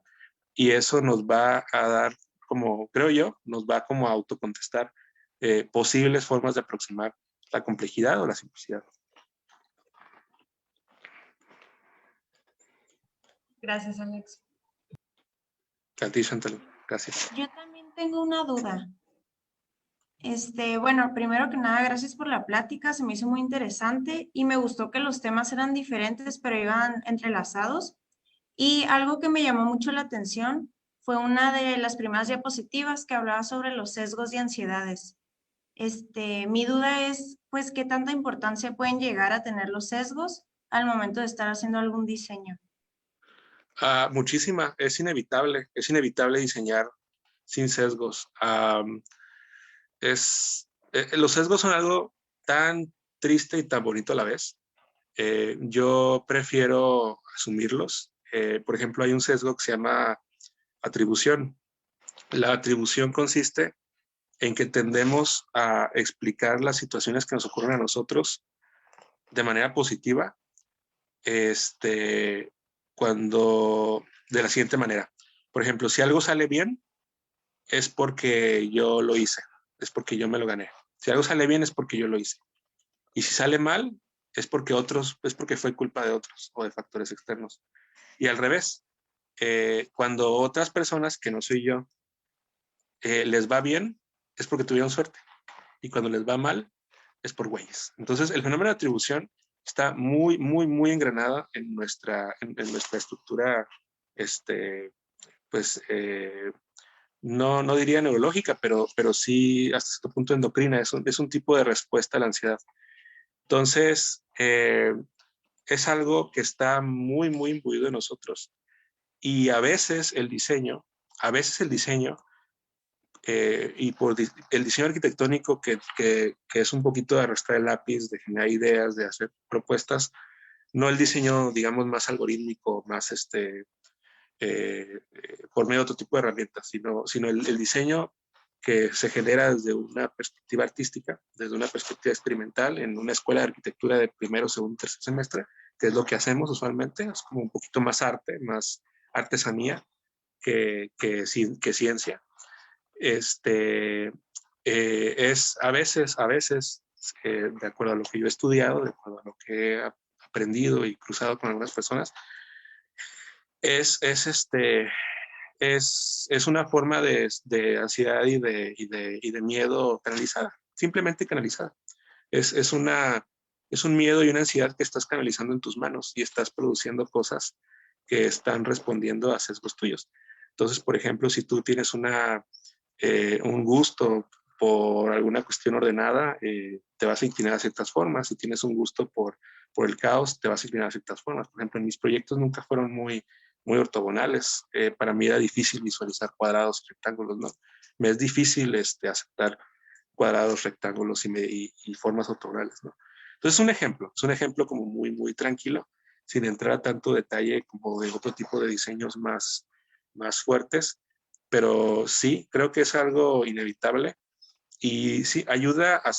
Y eso nos va a dar, como creo yo, nos va como a autocontestar posibles formas de aproximar la complejidad o la simplicidad. Gracias, Alex. A ti, Chantal. Gracias. Yo también tengo una duda. Bueno, primero que nada, gracias por la plática, se me hizo muy interesante y me gustó que los temas eran diferentes, pero iban entrelazados. Y algo que me llamó mucho la atención fue una de las primeras diapositivas que hablaba sobre los sesgos y ansiedades. Mi duda es, pues, ¿qué tanta importancia pueden llegar a tener los sesgos al momento de estar haciendo algún diseño? Muchísima, es inevitable diseñar sin sesgos. Los sesgos son algo tan triste y tan bonito a la vez. Yo prefiero asumirlos. Por ejemplo, hay un sesgo que se llama atribución. La atribución consiste en que tendemos a explicar las situaciones que nos ocurren a nosotros de manera positiva, cuando de la siguiente manera. Por ejemplo, si algo sale bien, es porque yo lo hice, es porque yo me lo gané. Si algo sale bien, es porque yo lo hice. Y si sale mal, es porque fue culpa de otros o de factores externos. Y al revés, cuando otras personas, que no soy yo, les va bien, es porque tuvieron suerte. Y cuando les va mal, es por güeyes. Entonces, el fenómeno de atribución está muy, muy, muy engranada en nuestra estructura, no diría neurológica, pero sí hasta cierto punto endocrina. Es un tipo de respuesta a la ansiedad. Entonces, es algo que está muy, muy imbuido en nosotros. Y a veces el diseño, y por el diseño arquitectónico que es un poquito de arrastrar el lápiz, de generar ideas, de hacer propuestas, no el diseño, digamos, más algorítmico, más por medio de otro tipo de herramientas, sino el diseño que se genera desde una perspectiva artística, desde una perspectiva experimental, en una escuela de arquitectura de primero, segundo, tercer semestre, que es lo que hacemos usualmente, es como un poquito más arte, más artesanía que ciencia. Es a veces, de acuerdo a lo que yo he estudiado, de acuerdo a lo que he aprendido y cruzado con algunas personas, es una forma de ansiedad y de miedo canalizada, simplemente canalizada. Es un miedo y una ansiedad que estás canalizando en tus manos y estás produciendo cosas que están respondiendo a sesgos tuyos. Entonces, por ejemplo, si tú tienes un gusto por alguna cuestión ordenada, te vas a inclinar a ciertas formas. Si tienes un gusto por el caos, te vas a inclinar a ciertas formas. Por ejemplo, en mis proyectos nunca fueron muy ortogonales. Para mí era difícil visualizar cuadrados y rectángulos, ¿no? Me es difícil aceptar cuadrados, rectángulos y formas ortogonales, ¿no? Entonces es un ejemplo como muy, muy tranquilo, sin entrar a tanto detalle como de otro tipo de diseños más fuertes, pero sí, creo que es algo inevitable y sí, ayuda a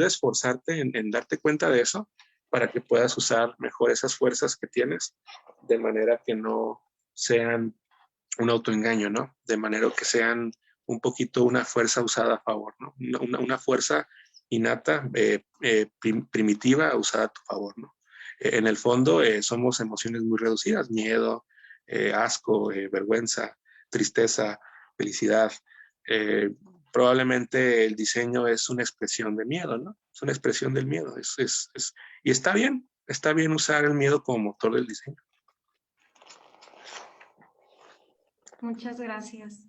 esforzarte en darte cuenta de eso para que puedas usar mejor esas fuerzas que tienes de manera que no sean un autoengaño, ¿no? De manera que sean un poquito una fuerza usada a favor, ¿no? Una fuerza innata, primitiva, usada a tu favor, ¿no? En el fondo somos emociones muy reducidas, miedo, asco, vergüenza, tristeza, felicidad. Probablemente el diseño es una expresión de miedo, ¿no? Es una expresión del miedo. Y está bien usar el miedo como motor del diseño. Muchas gracias.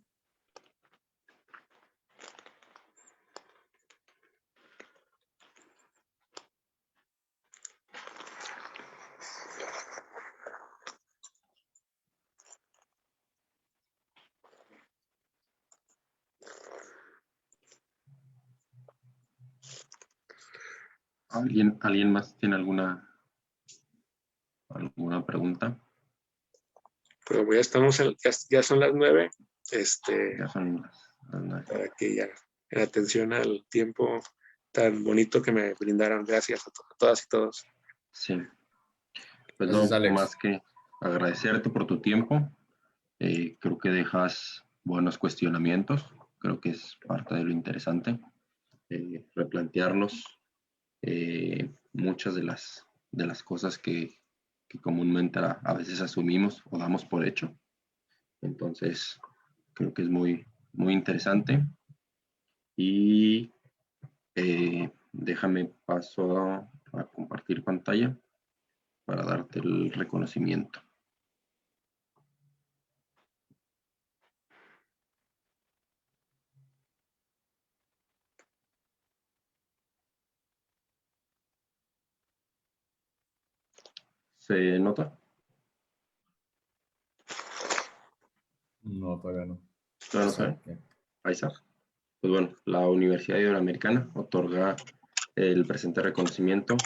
¿Alguien más tiene alguna pregunta? Pero ya estamos, ya son las 9. Ya son las 9. Para que ya, en atención al tiempo tan bonito que me brindaron. Gracias a todas y todos. Sí. Pues Gracias, no, Alex. más que agradecerte por tu tiempo. Creo que dejas buenos cuestionamientos. Creo que es parte de lo interesante. Replantearnos muchas de las cosas que comúnmente a veces asumimos o damos por hecho. Entonces, creo que es muy, muy interesante. Y déjame paso a compartir pantalla para darte el reconocimiento. ¿Se nota? No, todavía no. ¿Todavía no se ve? Ahí está. Pues bueno, la Universidad Iberoamericana otorga el presente reconocimiento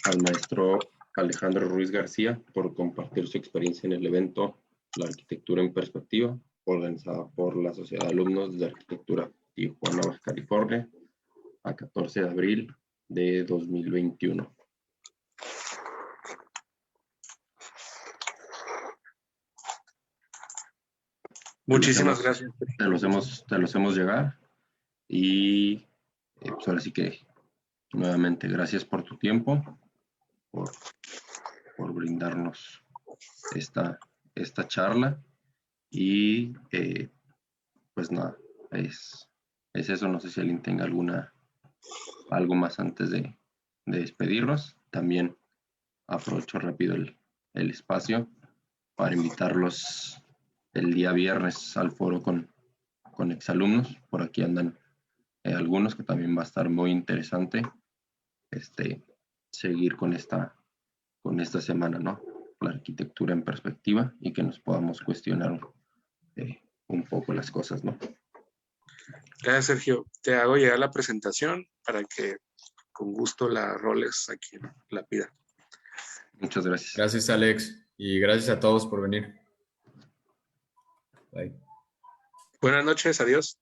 al maestro Alejandro Ruiz García por compartir su experiencia en el evento La Arquitectura en Perspectiva, organizada por la Sociedad de Alumnos de Arquitectura Tijuana, Baja California, a 14 de abril de 2021. Muchísimas gracias. Te los hemos llegar y pues ahora sí que nuevamente gracias por tu tiempo, por brindarnos esta charla y pues nada, es eso. No sé si alguien tenga algo más antes de despedirnos. También aprovecho rápido el espacio para invitarlos el día viernes al foro con exalumnos. Por aquí andan algunos, que también va a estar muy interesante seguir con esta semana, ¿no? La arquitectura en perspectiva, y que nos podamos cuestionar un poco las cosas, ¿no? Gracias, Sergio. Te hago llegar la presentación para que con gusto la roles aquí en la pida. Muchas gracias. Gracias, Alex. Y gracias a todos por venir. Bye. Buenas noches, adiós.